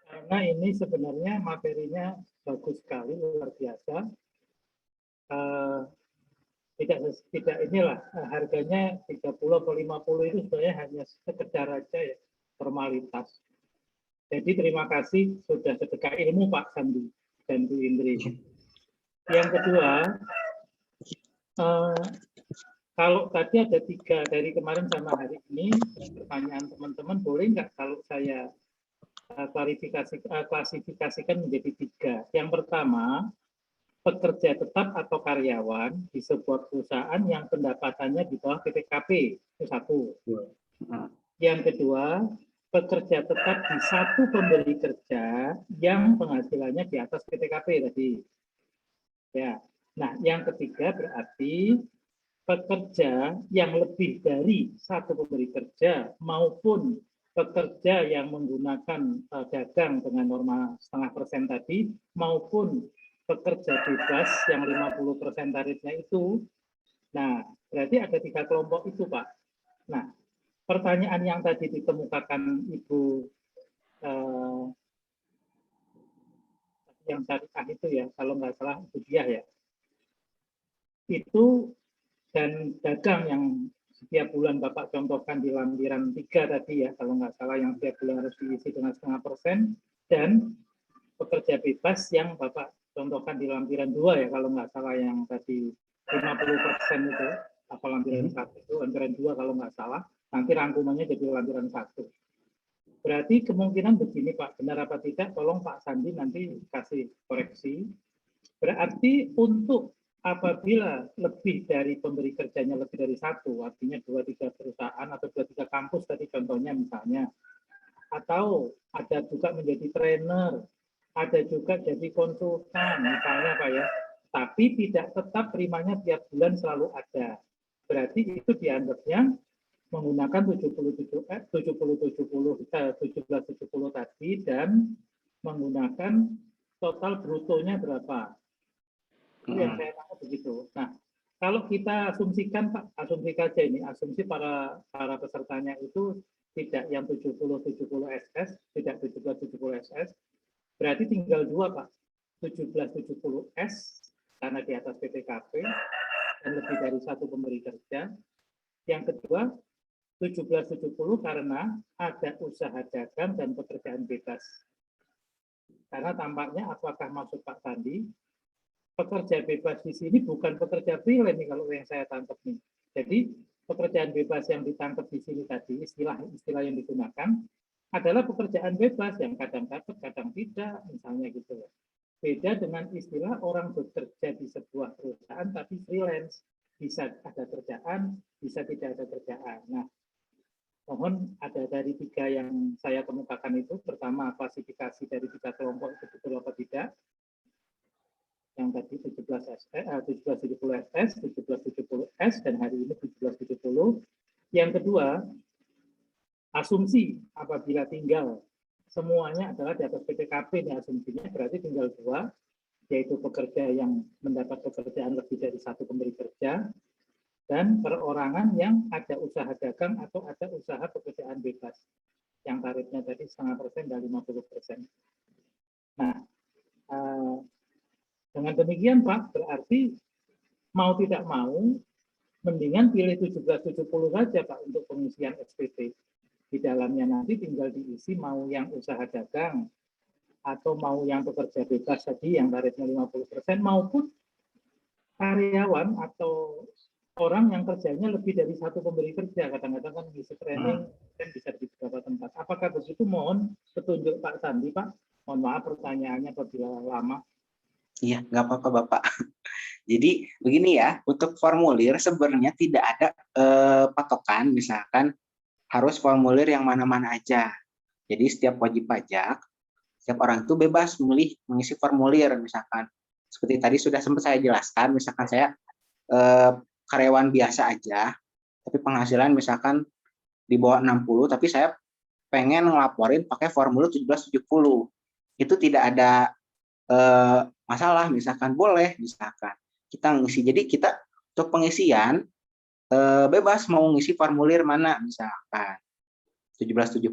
Karena ini sebenarnya materinya bagus sekali, luar biasa. Tidak inilah harganya 30 atau 50 itu sebenarnya hanya sekedar aja ya, formalitas. Jadi terima kasih sudah sedekah ilmu Pak Sandi dan Bu Indri. Yang kedua, kalau tadi ada 3 dari kemarin sama hari ini, pertanyaan teman-teman, boleh nggak kalau saya klasifikasikan menjadi 3. Yang pertama, pekerja tetap atau karyawan di sebuah perusahaan yang pendapatannya di bawah PTKP, itu 1. Yang kedua, pekerja tetap di satu pemberi kerja yang penghasilannya di atas PTKP tadi. Ya. Nah, yang ketiga berarti pekerja yang lebih dari satu pemberi kerja maupun pekerja yang menggunakan dagang dengan norma 0,5% tadi maupun pekerja bebas yang 50% tarifnya itu. Nah, berarti ada 3 kelompok itu, Pak. Nah, pertanyaan yang tadi dikemukakan Ibu yang syariah itu ya, kalau nggak salah itu dia ya. Itu dan dagang yang setiap bulan Bapak contohkan di lampiran 3 tadi ya, kalau nggak salah yang setiap bulan harus diisi dengan 0,5%, dan pekerja bebas yang Bapak contohkan di lampiran 2 ya, kalau nggak salah yang tadi 50% itu, apa lampiran 1 itu, lampiran 2 kalau nggak salah, nanti rangkumannya jadi lampiran 1. Berarti kemungkinan begini Pak, benar apa tidak, tolong Pak Sandi nanti kasih koreksi. Berarti untuk apabila lebih dari pemberi kerjanya lebih dari satu, artinya 2-3 perusahaan atau 2-3 kampus tadi contohnya misalnya, atau ada juga menjadi trainer, ada juga jadi konsultan misalnya Pak ya, tapi tidak tetap primanya tiap bulan selalu ada. Berarti itu dianggapnya menggunakan 1770 tadi dan menggunakan total brutonya berapa. Itu yang saya tangkap begitu. Nah, kalau kita asumsikan Pak, asumsi saja ini, asumsi para pesertanya itu tidak yang 70-70 SS, tidak 17-70 SS, berarti tinggal dua Pak, 17-70 S karena di atas PPKP dan lebih dari satu pemberi kerja. Yang kedua, 17-70 karena ada usaha dagang dan pekerjaan bebas. Karena tampaknya apakah maksud Pak Sandi, pekerja bebas di sini bukan pekerja freelance nih kalau yang saya tangkap nih. Jadi pekerjaan bebas yang ditangkap di sini tadi, istilah yang digunakan adalah pekerjaan bebas yang kadang dapat, kadang tidak, misalnya gitu. Beda dengan istilah orang bekerja di sebuah perusahaan tapi freelance, bisa ada kerjaan, bisa tidak ada kerjaan. Nah, mohon ada dari 3 yang saya kemukakan itu, pertama klasifikasi dari 3 kelompok itu betul apa tidak. Yang tadi 1770 SS, 1770 S, dan hari ini 1770. Yang kedua, asumsi apabila tinggal semuanya adalah di atas PPKP, ini asumsinya berarti tinggal 2, yaitu pekerja yang mendapat pekerjaan lebih dari satu pemberi kerja, dan perorangan yang ada usaha dagang atau ada usaha pekerjaan bebas, yang tarifnya tadi 0,5% dan 50%. Nah, dengan demikian Pak, berarti mau tidak mau, mendingan pilih 1770 saja Pak untuk pengisian SPT. Di dalamnya nanti tinggal diisi mau yang usaha dagang, atau mau yang pekerja bebas tadi yang tarifnya 50%, maupun karyawan atau orang yang kerjanya lebih dari satu pemberi kerja. Kadang-kadang kan mengisi training kan bisa di beberapa tempat. Apakah begitu? Mohon petunjuk Pak Sandi Pak. Mohon maaf pertanyaannya apabila lama. Iya, nggak apa-apa Bapak. Jadi begini ya, untuk formulir sebenarnya tidak ada patokan, misalkan harus formulir yang mana-mana aja. Jadi setiap wajib pajak, setiap orang itu bebas memilih mengisi formulir, misalkan seperti tadi sudah sempat saya jelaskan, misalkan saya karyawan biasa aja, tapi penghasilan misalkan di bawah 60, tapi saya pengen ngelaporin pakai formulir 1770. Itu tidak ada masalah, misalkan boleh, misalkan kita ngisi. Jadi kita untuk pengisian bebas mau ngisi formulir mana, misalkan 1770,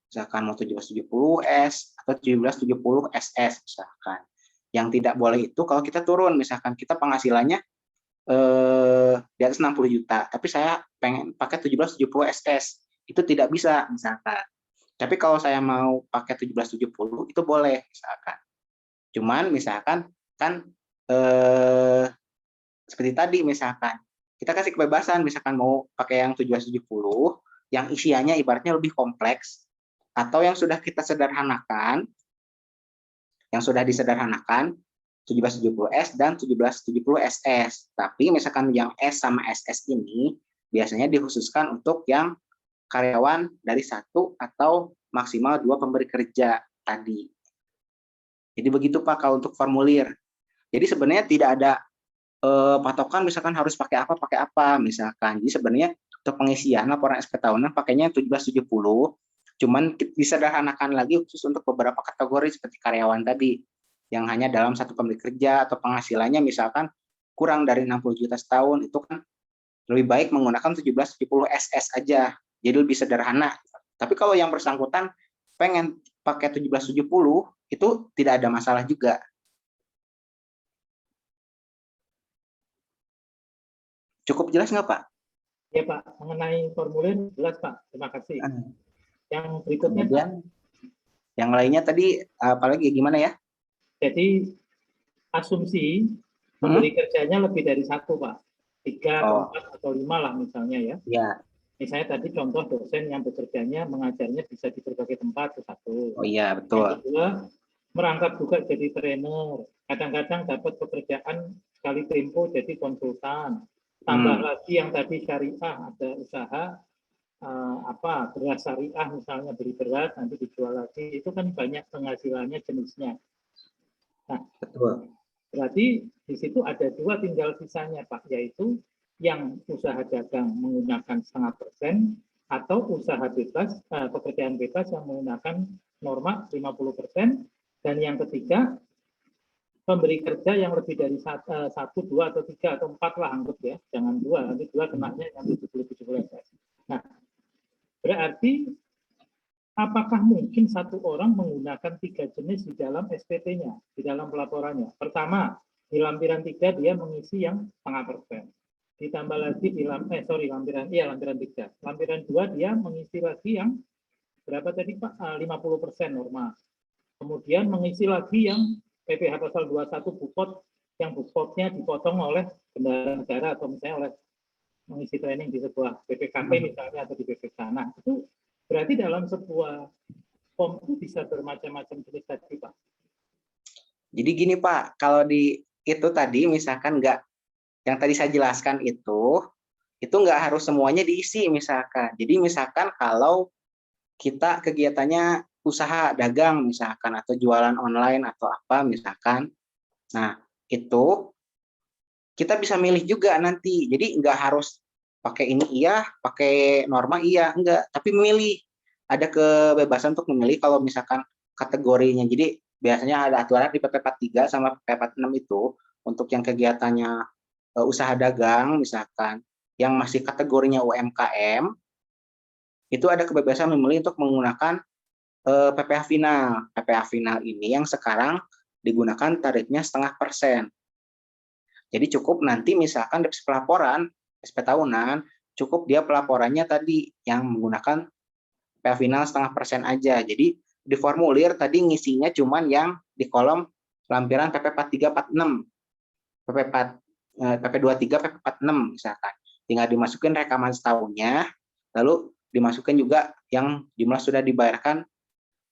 misalkan mau 1770 S atau 1770 SS misalkan. Yang tidak boleh itu kalau kita turun, misalkan kita penghasilannya di atas 60 juta, tapi saya pengen pakai 1770 SS, itu tidak bisa misalkan. Tapi kalau saya mau pakai 1770 itu boleh misalkan. Cuman misalkan kan seperti tadi misalkan kita kasih kebebasan, misalkan mau pakai yang 1770 yang isiannya ibaratnya lebih kompleks, atau yang sudah kita sederhanakan, yang sudah disederhanakan 1770S dan 1770 SS. Tapi misalkan yang S sama SS ini biasanya dikhususkan untuk yang karyawan dari 1 atau maksimal 2 pemberi kerja tadi. Jadi begitu Pak kalau untuk formulir. Jadi sebenarnya tidak ada patokan misalkan harus pakai apa misalkan. Jadi sebenarnya untuk pengisian laporan SPT tahunan pakainya 1770, cuman disederhanakan lagi khusus untuk beberapa kategori seperti karyawan tadi yang hanya dalam satu pemberi kerja atau penghasilannya misalkan kurang dari 60 juta setahun, itu kan lebih baik menggunakan 1770 SS aja. Jadi lebih sederhana. Tapi kalau yang bersangkutan pengen pakai 1770 itu tidak ada masalah juga. Cukup jelas nggak Pak? Ya Pak, mengenai formulir jelas Pak. Terima kasih. Yang berikutnya kemudian, yang lainnya tadi apalagi gimana ya? Jadi asumsi pemberi kerjanya lebih dari 1 Pak, 3, 4 atau 5 lah misalnya ya. Ya. Misalnya tadi contoh dosen yang bekerjanya mengajarnya bisa di berbagai tempat, itu 1. Oh iya betul. Yang kedua, merangkap juga jadi trainer. Kadang-kadang dapat pekerjaan sekali tempo jadi konsultan. Tambah lagi yang tadi syariah, ada usaha beras syariah misalnya, beli beras nanti dijual lagi, itu kan banyak penghasilannya jenisnya. Nah, Betul. Berarti di situ ada dua tinggal sisanya Pak, yaitu yang usaha dagang menggunakan 0,5% atau usaha bebas, pekerjaan bebas yang menggunakan norma 50%, dan yang ketiga pemberi kerja yang lebih dari 1, 2, atau 3, atau 4 lah anggap ya, jangan 2, nanti 2 kenanya yang 70-70. Nah, berarti apakah mungkin satu orang menggunakan 3 jenis di dalam SPT-nya, di dalam pelaporannya? Pertama, di lampiran 3 dia mengisi yang 0,5%. Ditambah lagi di lampiran 3. Lampiran 2 dia mengisi lagi yang berapa tadi Pak? 50% normal. Kemudian mengisi lagi yang PPh pasal 21 bupot, yang bupotnya dipotong oleh bendahara negara atau misalnya oleh mengisi training di sebuah BPKP misalnya atau di BPK. Nah, itu berarti dalam sebuah form itu bisa bermacam-macam jenis tadi Pak. Jadi gini Pak, kalau di itu tadi misalkan nggak, yang tadi saya jelaskan itu nggak harus semuanya diisi misalkan. Jadi misalkan kalau kita kegiatannya usaha dagang misalkan, atau jualan online atau apa misalkan, nah itu kita bisa milih juga nanti. Jadi nggak harus pakai ini iya, pakai norma iya, enggak, tapi milih. Ada kebebasan untuk memilih kalau misalkan kategorinya. Jadi biasanya ada aturan di PP 43 sama PP 46 itu untuk yang kegiatannya usaha dagang misalkan, yang masih kategorinya UMKM, itu ada kebebasan memilih untuk menggunakan PPh final. PPh final ini yang sekarang digunakan tarifnya 0,5%. Jadi cukup nanti misalkan di pelaporan SP tahunan, cukup dia pelaporannya tadi yang menggunakan PPh final 0,5% aja. Jadi di formulir tadi ngisinya cuman yang di kolom lampiran PP 43 46, PP 23, PP 46 misalkan. Tinggal dimasukin rekaman setahunnya, lalu dimasukin juga yang jumlah sudah dibayarkan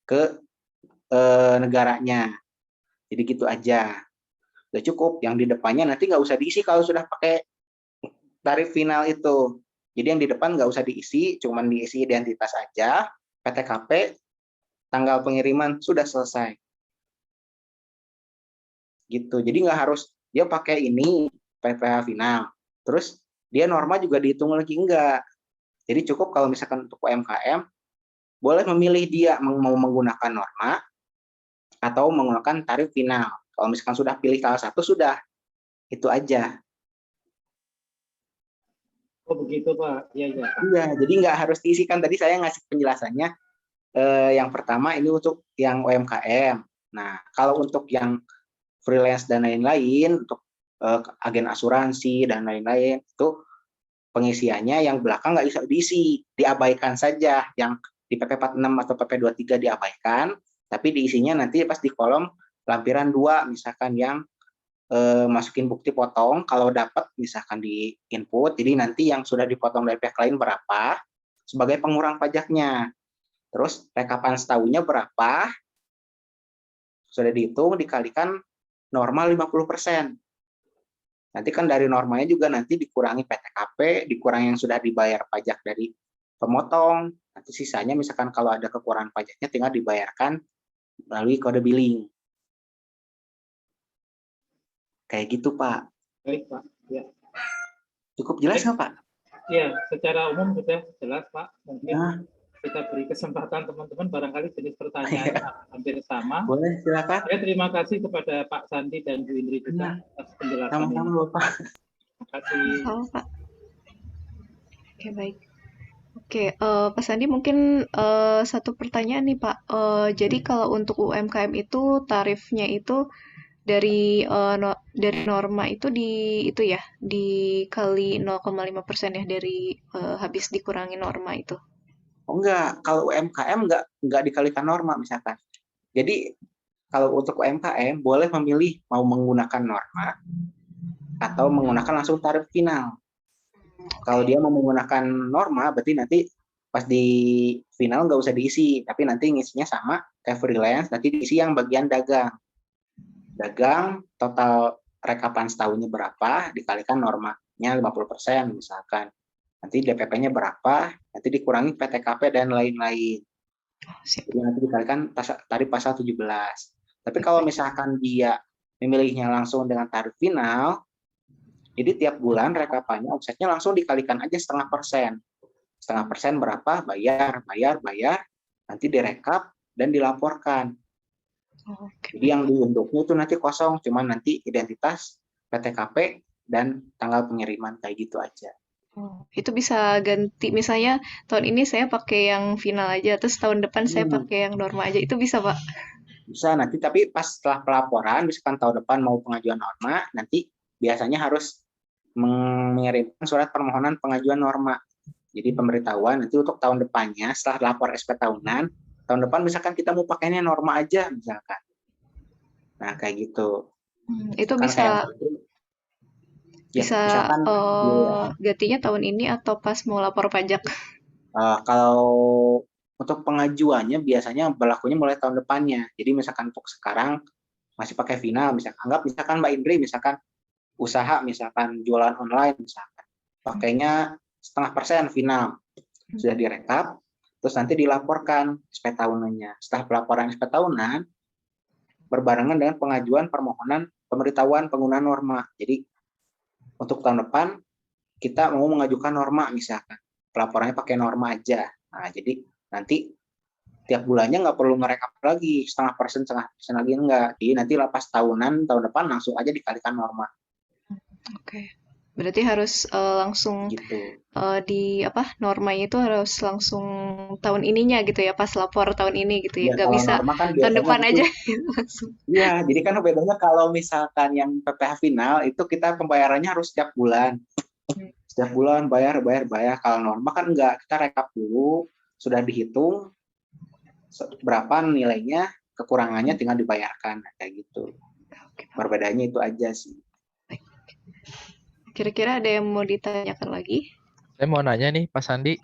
ke negaranya. Jadi gitu aja. Udah cukup. Yang di depannya nanti nggak usah diisi kalau sudah pakai tarif final itu. Jadi yang di depan nggak usah diisi, cuman diisi identitas aja, PTKP, tanggal pengiriman, sudah selesai. Gitu. Jadi nggak harus dia pakai ini PPh final. Terus dia norma juga dihitung lagi, enggak. Jadi cukup kalau misalkan untuk UMKM, boleh memilih dia mau menggunakan norma atau menggunakan tarif final. Kalau misalkan sudah pilih salah satu, sudah. Itu aja. Oh begitu Pak, iya Pak. Iya, jadi nggak harus diisikan. Tadi saya ngasih penjelasannya. Yang pertama ini untuk yang UMKM. Nah, kalau untuk yang freelance dan lain-lain, untuk agen asuransi dan lain-lain, itu pengisiannya yang belakang nggak bisa diisi, diabaikan saja. Yang di PP 46 atau PP 23 diabaikan, tapi diisinya nanti pas di kolom lampiran 2, misalkan yang masukin bukti potong, kalau dapat misalkan di input, jadi nanti yang sudah dipotong dari pihak lain berapa, sebagai pengurang pajaknya. Terus rekapan setahunnya berapa, sudah dihitung, dikalikan normal 50%. Nanti kan dari normanya juga nanti dikurangi PTKP, dikurangi yang sudah dibayar pajak dari pemotong, nanti sisanya misalkan kalau ada kekurangan pajaknya tinggal dibayarkan melalui kode billing. Kayak gitu Pak. Baik Pak, ya. Cukup jelas nggak Pak? Ya, secara umum sudah jelas Pak. Mungkin kita beri kesempatan teman-teman, barangkali jenis pertanyaan hampir sama. Boleh, silakan. Saya terima kasih kepada Pak Sandi dan Bu Indri juga atas penjelasan Sama-sama ini. Bapak. Terima kasih. Halo Pak. Oke, baik. Oke, Pak Sandi mungkin satu pertanyaan nih Pak. Jadi kalau untuk UMKM itu tarifnya itu dari norma itu dikali 0,5% ya dari habis dikurangi norma itu. Oh enggak, kalau UMKM enggak dikalikan norma misalkan. Jadi kalau untuk UMKM boleh memilih mau menggunakan norma atau menggunakan langsung tarif final. Kalau dia mau menggunakan norma, berarti nanti pas di final nggak usah diisi, tapi nanti ngisinya sama kayak freelance, nanti diisi yang bagian dagang. Dagang total rekapan setahunnya berapa, dikalikan normanya 50% misalkan. Nanti DPP-nya berapa, nanti dikurangi PTKP dan lain-lain. Siap. Jadi nanti dikalikan tarif pasal 17. Tapi kalau misalkan dia memilihnya langsung dengan tarif final, jadi tiap bulan rekapannya omsetnya langsung dikalikan aja 0,5%. 0,5% berapa, bayar, nanti direkap dan dilaporkan. Jadi yang diuntuknya itu nanti kosong, cuma nanti identitas, PTKP, dan tanggal pengiriman kayak gitu aja. Itu bisa ganti, misalnya tahun ini saya pakai yang final aja, terus tahun depan saya pakai yang norma aja, itu bisa Pak? Bisa nanti, tapi pas setelah pelaporan, misalkan tahun depan mau pengajuan norma, nanti biasanya harus mengirimkan surat permohonan pengajuan norma. Jadi pemberitahuan nanti untuk tahun depannya, setelah lapor SP tahunan, tahun depan misalkan kita mau pakainya norma aja misalkan. Nah kayak gitu. Itu misalkan bisa gantinya tahun ini atau pas mau lapor pajak? Kalau untuk pengajuannya biasanya berlakunya mulai tahun depannya. Jadi misalkan untuk sekarang masih pakai final, misalkan Mbak Indri misalkan usaha, misalkan jualan online misalkan, pakainya 0,5% final, sudah direkap, terus nanti dilaporkan SP tahunannya. Setelah pelaporan SP tahunan, berbarengan dengan pengajuan permohonan pemberitahuan penggunaan norma. Jadi untuk tahun depan kita mau mengajukan norma misalkan, pelaporannya pakai norma aja. Nah, jadi nanti tiap bulannya nggak perlu ngerekap lagi 0,5% lagi, enggak. Jadi nanti lepas tahun depan langsung aja dikalikan norma. Oke. Berarti harus langsung gitu. Normanya itu harus langsung tahun ininya gitu ya, pas lapor tahun ini gitu ya. Nggak bisa norma kan tahun depan gitu. aja langsung. Iya, jadi kan bedanya kalau misalkan yang PPh final itu kita pembayarannya harus setiap bulan. Setiap bulan bayar. Kalau norma kan enggak, kita rekap dulu, sudah dihitung berapa nilainya, kekurangannya tinggal dibayarkan, kayak gitu. Perbedaannya itu aja sih. Kira-kira ada yang mau ditanyakan lagi? Saya mau nanya nih, Pak Sandi.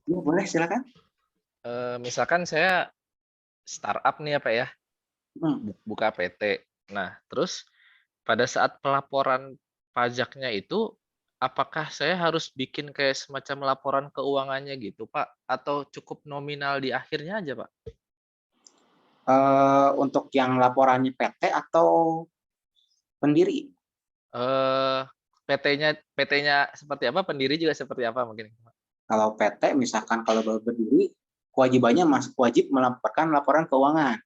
Ya, boleh, silakan. Misalkan saya startup nih apa ya, buka PT. Nah, terus pada saat pelaporan pajaknya itu, apakah saya harus bikin kayak semacam laporan keuangannya gitu, Pak? Atau cukup nominal di akhirnya aja, Pak? Untuk yang laporannya PT atau pendiri? PT-nya seperti apa, pendiri juga seperti apa mungkin? Kalau PT, misalkan kalau baru berdiri, kewajibannya wajib melaporkan laporan keuangan.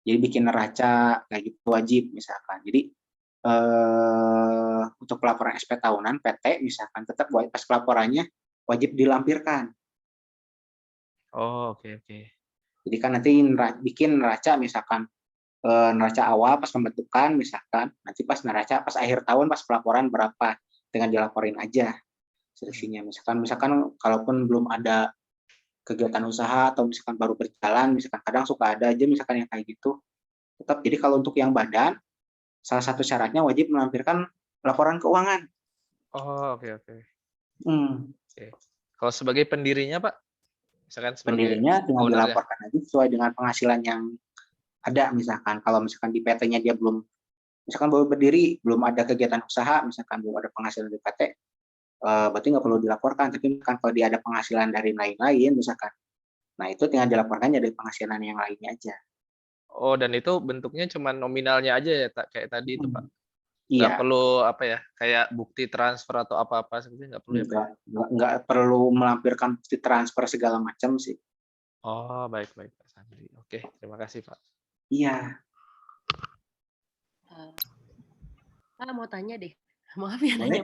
Jadi bikin neraca, kayak gitu wajib misalkan. Jadi untuk pelaporan SP tahunan PT misalkan tetap pas pelaporannya wajib dilampirkan. Oh, oke. Jadi kan nanti bikin neraca misalkan neraca awal pas pembentukan misalkan, nanti pas neraca pas akhir tahun pas pelaporan berapa, dengan dilaporin aja seleksinya. Misalkan kalaupun belum ada kegiatan usaha atau misalkan baru berjalan, misalkan kadang suka ada aja misalkan yang kayak gitu. Tetap jadi kalau untuk yang badan, salah satu syaratnya wajib melampirkan laporan keuangan. Oh, oke. Kalau sebagai pendirinya, Pak? Misalkan sebagai pendirinya tinggal dilaporkan aja sesuai dengan penghasilan yang ada. Misalkan kalau misalkan di PT-nya dia belum, misalkan baru berdiri, belum ada kegiatan usaha, misalkan belum ada penghasilan di PT, berarti nggak perlu dilaporkan. Tapi kan kalau dia ada penghasilan dari lain-lain misalkan, nah itu tinggal dilaporkannya dari penghasilan yang lainnya aja. Oh, dan itu bentuknya cuma nominalnya aja ya, kayak tadi itu, Pak? Nggak Iya. perlu apa ya, kayak bukti transfer atau apa-apa seperti nggak perlu ya, Pak? Nggak perlu melampirkan bukti transfer segala macam sih. Oh, baik Pak Sandi. Oke, terima kasih Pak. Iya. Mau tanya deh, maaf ya nanya.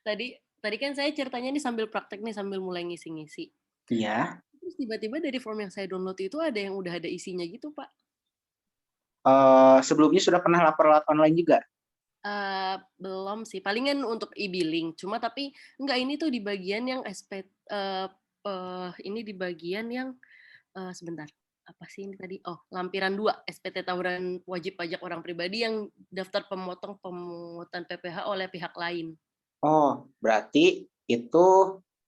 Tadi kan saya ceritanya nih sambil praktek nih, sambil mulai ngisi-ngisi. Iya. Terus tiba-tiba dari form yang saya download itu ada yang udah ada isinya gitu, Pak. Sebelumnya sudah pernah lapor lewat online juga? Belum sih, palingan untuk e-billing. Cuma tapi enggak, ini tuh di bagian yang ini di bagian yang sebentar. Apa sih ini tadi? Oh, lampiran 2, SPT tahunan wajib pajak orang pribadi yang daftar pemotongan PPh oleh pihak lain. Oh, berarti itu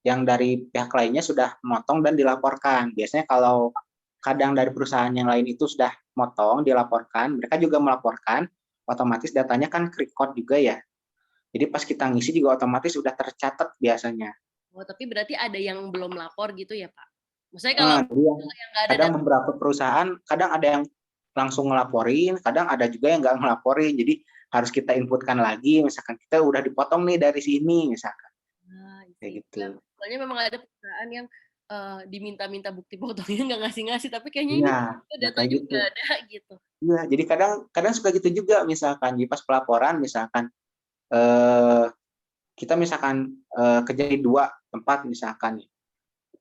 yang dari pihak lainnya sudah memotong dan dilaporkan. Biasanya kalau kadang dari perusahaan yang lain itu sudah motong, dilaporkan, mereka juga melaporkan, otomatis datanya kan record juga ya. Jadi pas kita ngisi juga otomatis udah tercatat biasanya. Oh, tapi berarti ada yang belum lapor gitu ya, Pak? Maksudnya kalau yang nggak ada kadang beberapa perusahaan, kadang ada yang langsung ngelaporin, kadang ada juga yang nggak ngelaporin. Jadi harus kita inputkan lagi, misalkan kita udah dipotong nih dari sini, misalkan. Kayak gitu. Soalnya memang ada perusahaan yang diminta-minta bukti potongnya nggak ngasih-ngasih, tapi kayaknya ini datanya gitu. nggak ada gitu. Iya, jadi kadang suka gitu juga, misalkan di pas pelaporan, misalkan kita misalkan kerja di 2 tempat, misalkan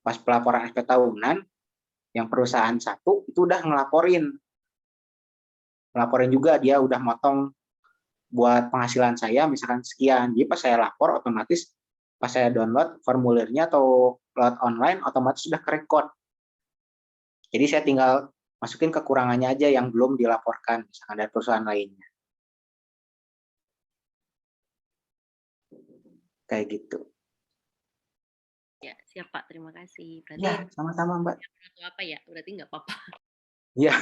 pas pelaporan SPT tahunan, yang perusahaan satu itu udah ngelaporin juga, dia udah motong buat penghasilan saya misalkan sekian. Jadi pas saya lapor otomatis pas saya download formulirnya atau load online otomatis sudah kerekod. Jadi saya tinggal masukin kekurangannya aja yang belum dilaporkan misalkan dari perusahaan lainnya. Kayak gitu. Ya, siap Pak, terima kasih. Berarti ya, sama-sama Mbak. Apa ya? Berarti nggak apa-apa. Ya,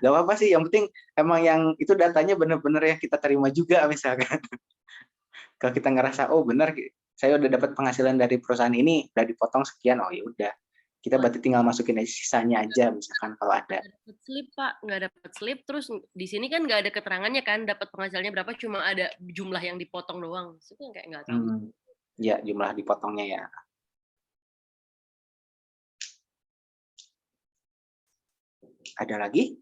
nggak apa-apa sih. Yang penting emang yang itu datanya benar-benar yang kita terima juga misalkan. Kalau kita ngerasa, oh benar, saya udah dapat penghasilan dari perusahaan ini, udah dipotong sekian, oh ya udah. Kita berarti tinggal masukin sisanya aja misalkan kalau ada. Dapat slip Pak, nggak dapat slip, terus di sini kan nggak ada keterangannya kan, dapat penghasilannya berapa, cuma ada jumlah yang dipotong doang. Itu kayak nggak tahu. Ya, jumlah dipotongnya ya. Ada lagi?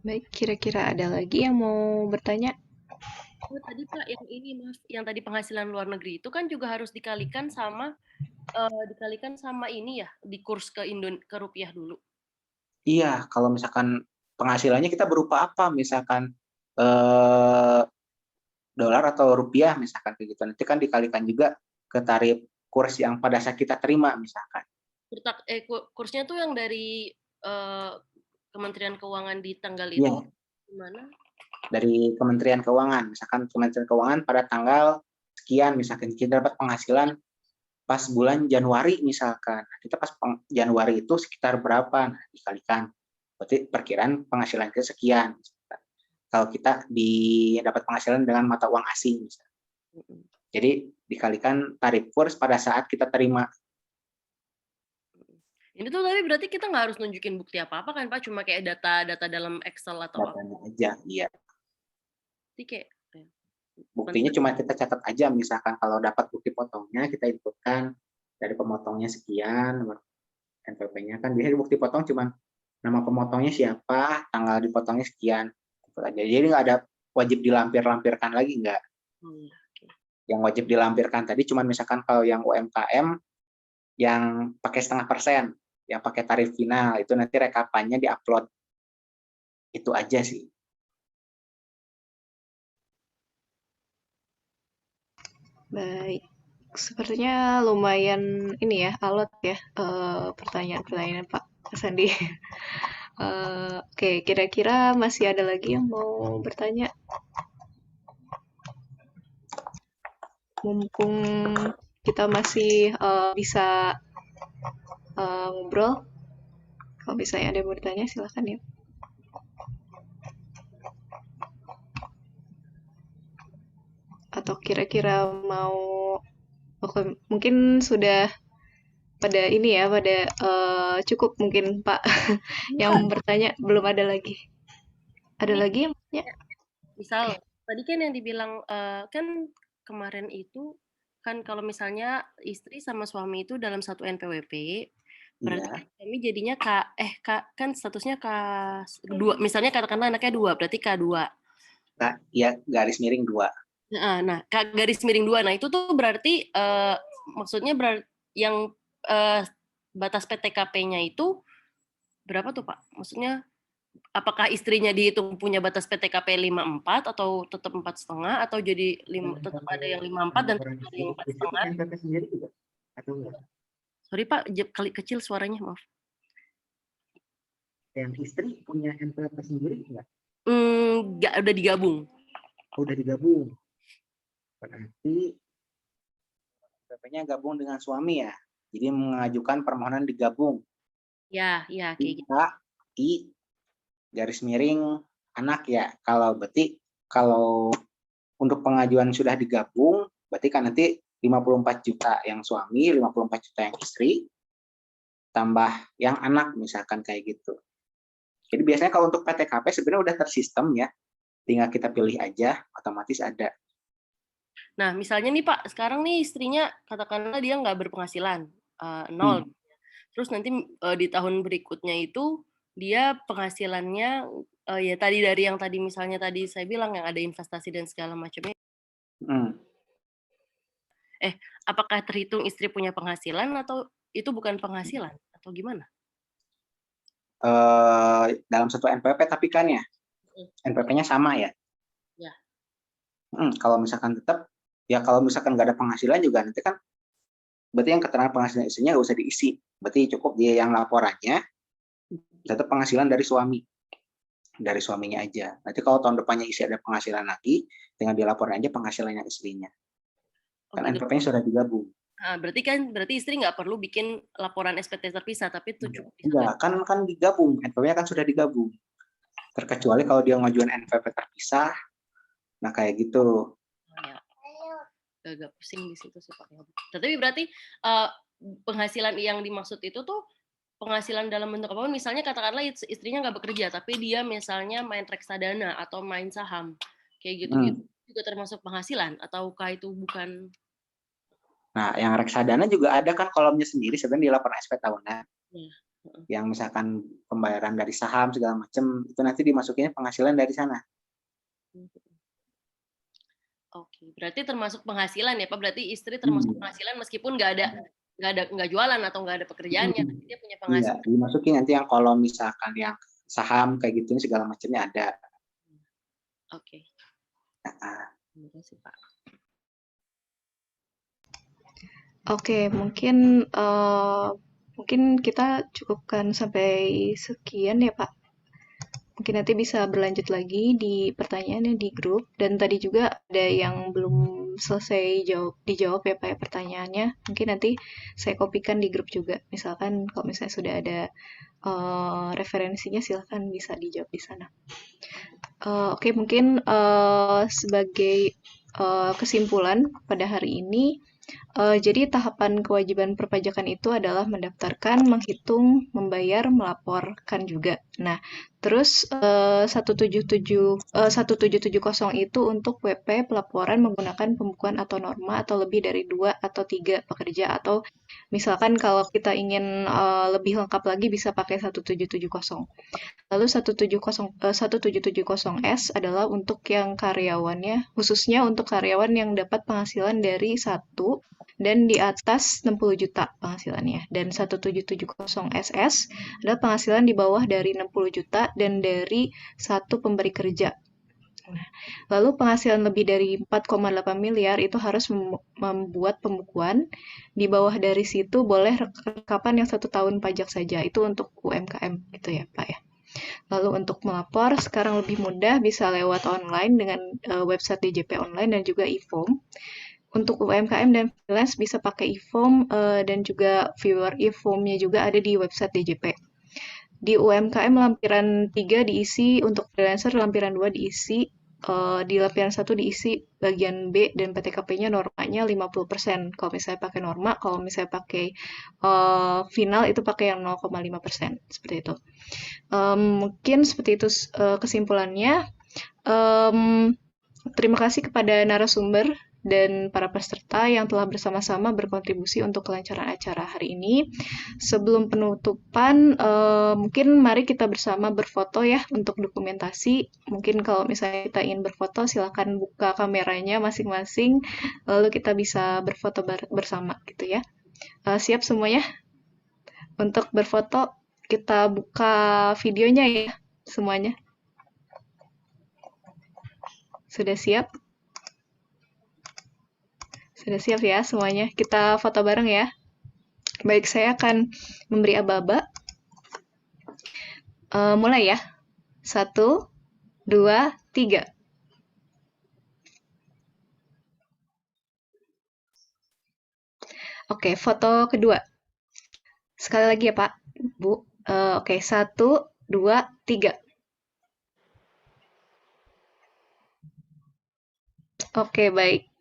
Baik, kira-kira ada lagi yang mau bertanya? Oh, tadi Pak, yang ini Mas, yang tadi penghasilan luar negeri itu kan juga harus dikalikan sama ini ya, di kurs ke rupiah dulu. Iya, kalau misalkan penghasilannya kita berupa apa, misalkan dolar atau rupiah misalkan kayak gitu. Nanti kan dikalikan juga ke tarif kurs yang pada saat kita terima misalkan. Kursnya tuh yang dari Kementerian Keuangan di tanggal itu gimana? Dari Kementerian Keuangan, misalkan Kementerian Keuangan pada tanggal sekian, misalkan kita dapat penghasilan pas bulan Januari misalkan, kita pas Januari itu sekitar berapa, nah dikalikan, berarti perkiraan penghasilan kita sekian. Misalkan. Kalau kita dapat penghasilan dengan mata uang asing, misalkan. Jadi dikalikan tarif kurs pada saat kita terima. Ini tuh tapi berarti kita nggak harus nunjukin bukti apa-apa kan Pak, cuma kayak data dalam Excel atau datanya aja, iya. Jadi kayak buktinya cuma kita catat aja, misalkan kalau dapat bukti potongnya kita inputkan dari pemotongnya sekian, NPWP-nya kan biasanya bukti potong cuma nama pemotongnya siapa, tanggal dipotongnya sekian, jadi nggak ada wajib dilampirkan lagi, nggak. Yang wajib dilampirkan tadi cuma misalkan kalau yang UMKM yang pakai 0,5%, yang pakai tarif final itu nanti rekapannya diupload, itu aja sih. Baik, sepertinya lumayan ini ya, alot ya pertanyaan-pertanyaan Pak Sandi. Oke, kira-kira masih ada lagi yang mau bertanya? Mumpung kita masih bisa ngobrol, kalau misalnya ada yang mau bertanya silahkan ya. Atau kira-kira mau mungkin sudah pada ini ya, pada cukup mungkin Pak yang bertanya, belum ada lagi. Ada lagi yang bertanya? Misal tadi kan yang dibilang kan kemarin itu kan kalau misalnya istri sama suami itu dalam satu NPWP, berarti kami jadinya kan statusnya K2, misalnya katakanlah anaknya 2, berarti K2. Iya, garis miring 2. Nah, garis miring 2. Nah, itu tuh berarti maksudnya yang batas PTKP-nya itu berapa tuh, Pak? Maksudnya apakah istrinya dihitung punya batas PTKP 5,4 atau tetap 4,5 atau jadi tetap ada yang 5,4 dan tetap ada yang 4,5? NPWP sendiri juga atau enggak? Sorry Pak, kali kecil suaranya, maaf. Yang istri punya NPWP sendiri enggak? Enggak, udah digabung. Udah digabung. Berarti NPWP-nya gabung dengan suami ya. Jadi mengajukan permohonan digabung. Ya, kayak gitu. I garis miring anak ya. Kalau untuk pengajuan sudah digabung, berarti kan nanti 54 juta yang suami, 54 juta yang istri, tambah yang anak misalkan kayak gitu. Jadi biasanya kalau untuk PTKP sebenarnya udah tersistem ya, tinggal kita pilih aja, otomatis ada. Nah, misalnya nih Pak, sekarang nih istrinya katakanlah dia nggak berpenghasilan, nol. Terus nanti di tahun berikutnya itu dia penghasilannya ya tadi dari yang tadi misalnya tadi saya bilang yang ada investasi dan segala macamnya. Apakah terhitung istri punya penghasilan atau itu bukan penghasilan atau gimana? Dalam satu NPWP tapi kan ya, NPWP-nya sama ya. Ya. Kalau misalkan tetap, ya kalau misalkan nggak ada penghasilan juga nanti kan, berarti yang keterangan penghasilan istrinya nggak usah diisi. Berarti cukup dia yang laporannya, tetap penghasilan dari suaminya aja. Nanti kalau tahun depannya isi ada penghasilan lagi, tinggal dilaporin aja penghasilannya istrinya. Kan NPWP-nya sudah digabung. Nah, berarti istri nggak perlu bikin laporan SPT terpisah, tapi itu cukup. Enggak, kan digabung, NPWP-nya kan sudah digabung. Terkecuali kalau dia ngajuin NPWP terpisah, nah kayak gitu. Ya. Agak pusing di situ sih Pak. Tapi berarti penghasilan yang dimaksud itu tuh penghasilan dalam bentuk apa? Misalnya katakanlah istrinya nggak bekerja, tapi dia misalnya main reksadana atau main saham, kayak gitu-gitu juga termasuk penghasilan, ataukah itu bukan? Nah, yang reksadana juga ada kan kolomnya sendiri sebenarnya di laporan SP tahunan. Yang misalkan pembayaran dari saham segala macam itu nanti dimasukinnya penghasilan dari sana. Oke, berarti termasuk penghasilan ya Pak? Berarti istri termasuk penghasilan meskipun nggak jualan atau nggak ada pekerjaannya, tapi dia punya penghasilan. Iya, dimasukin nanti yang kolom misalkan yang saham kayak gitu segala macamnya ada. Oke. Terima kasih Pak. Oke, mungkin kita cukupkan sampai sekian ya Pak. Mungkin nanti bisa berlanjut lagi di pertanyaannya di grup. Dan tadi juga ada yang belum selesai dijawab ya Pak ya pertanyaannya. Mungkin nanti saya kopikan di grup juga. Misalkan kalau misalnya sudah ada referensinya silahkan bisa dijawab di sana. Oke, mungkin sebagai kesimpulan pada hari ini, jadi tahapan kewajiban perpajakan itu adalah mendaftarkan, menghitung, membayar, melaporkan juga. Nah, terus 1770 itu untuk WP pelaporan menggunakan pembukuan atau norma atau lebih dari 2 atau 3 pekerja, atau misalkan kalau kita ingin lebih lengkap lagi bisa pakai 1770. Lalu 1770S adalah untuk yang karyawannya, khususnya untuk karyawan yang dapat penghasilan dari 1 dan di atas 60 juta penghasilannya. Dan 1770SS adalah penghasilan di bawah dari 60 juta dan dari 1 pemberi kerja. Nah, lalu penghasilan lebih dari 4,8 miliar itu harus membuat pembukuan. Di bawah dari situ boleh rekapan yang 1 tahun pajak saja. Itu untuk UMKM gitu ya Pak ya. Lalu untuk melapor sekarang lebih mudah, bisa lewat online dengan website DJP Online dan juga e-form. Untuk UMKM dan freelance bisa pakai e-form dan juga viewer e-formnya juga ada di website DJP. Di UMKM lampiran 3 diisi, untuk freelancer lampiran 2 diisi, di lampiran 1 diisi bagian B dan PTKP-nya normanya 50%. Kalau misalnya pakai norma, kalau misalnya pakai final itu pakai yang 0,5%. Seperti itu. Mungkin seperti itu kesimpulannya. Terima kasih kepada narasumber dan para peserta yang telah bersama-sama berkontribusi untuk kelancaran acara hari ini. Sebelum penutupan, mungkin mari kita bersama berfoto ya untuk dokumentasi. Mungkin kalau misalnya kita ingin berfoto, silakan buka kameranya masing-masing, lalu kita bisa berfoto bersama gitu ya. Siap semuanya? Untuk berfoto, kita buka videonya ya semuanya. Sudah siap? Sudah siap ya semuanya? Kita foto bareng ya. Baik, saya akan memberi aba-aba. Mulai ya. 1, 2, 3. Oke, foto kedua. Sekali lagi ya Pak, Bu. Oke, 1, 2, 3. Oke, baik.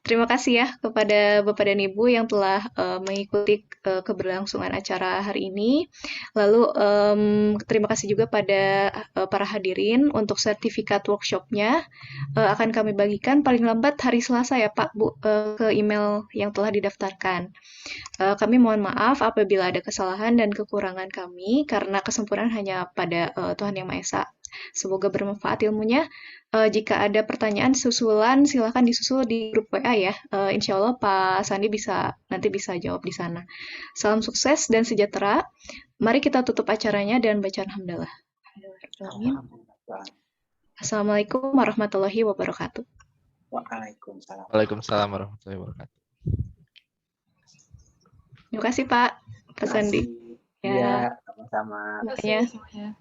Terima kasih ya kepada Bapak dan Ibu yang telah mengikuti keberlangsungan acara hari ini. Lalu terima kasih juga pada para hadirin untuk sertifikat workshopnya akan kami bagikan paling lambat hari Selasa ya Pak Bu ke email yang telah didaftarkan. Kami mohon maaf apabila ada kesalahan dan kekurangan kami karena kesempurnaan hanya pada Tuhan Yang Maha Esa. Semoga bermanfaat ilmunya. Jika ada pertanyaan susulan, silakan disusul di grup WA ya. Insya Allah Pak Sandi nanti bisa jawab di sana. Salam sukses dan sejahtera. Mari kita tutup acaranya dan baca alhamdulillah. Assalamualaikum warahmatullahi wabarakatuh. Waalaikumsalam. Waalaikumsalam warahmatullahi wabarakatuh. Terima kasih Pak Sandi. Ya, sama-sama. Terima kasih semuanya.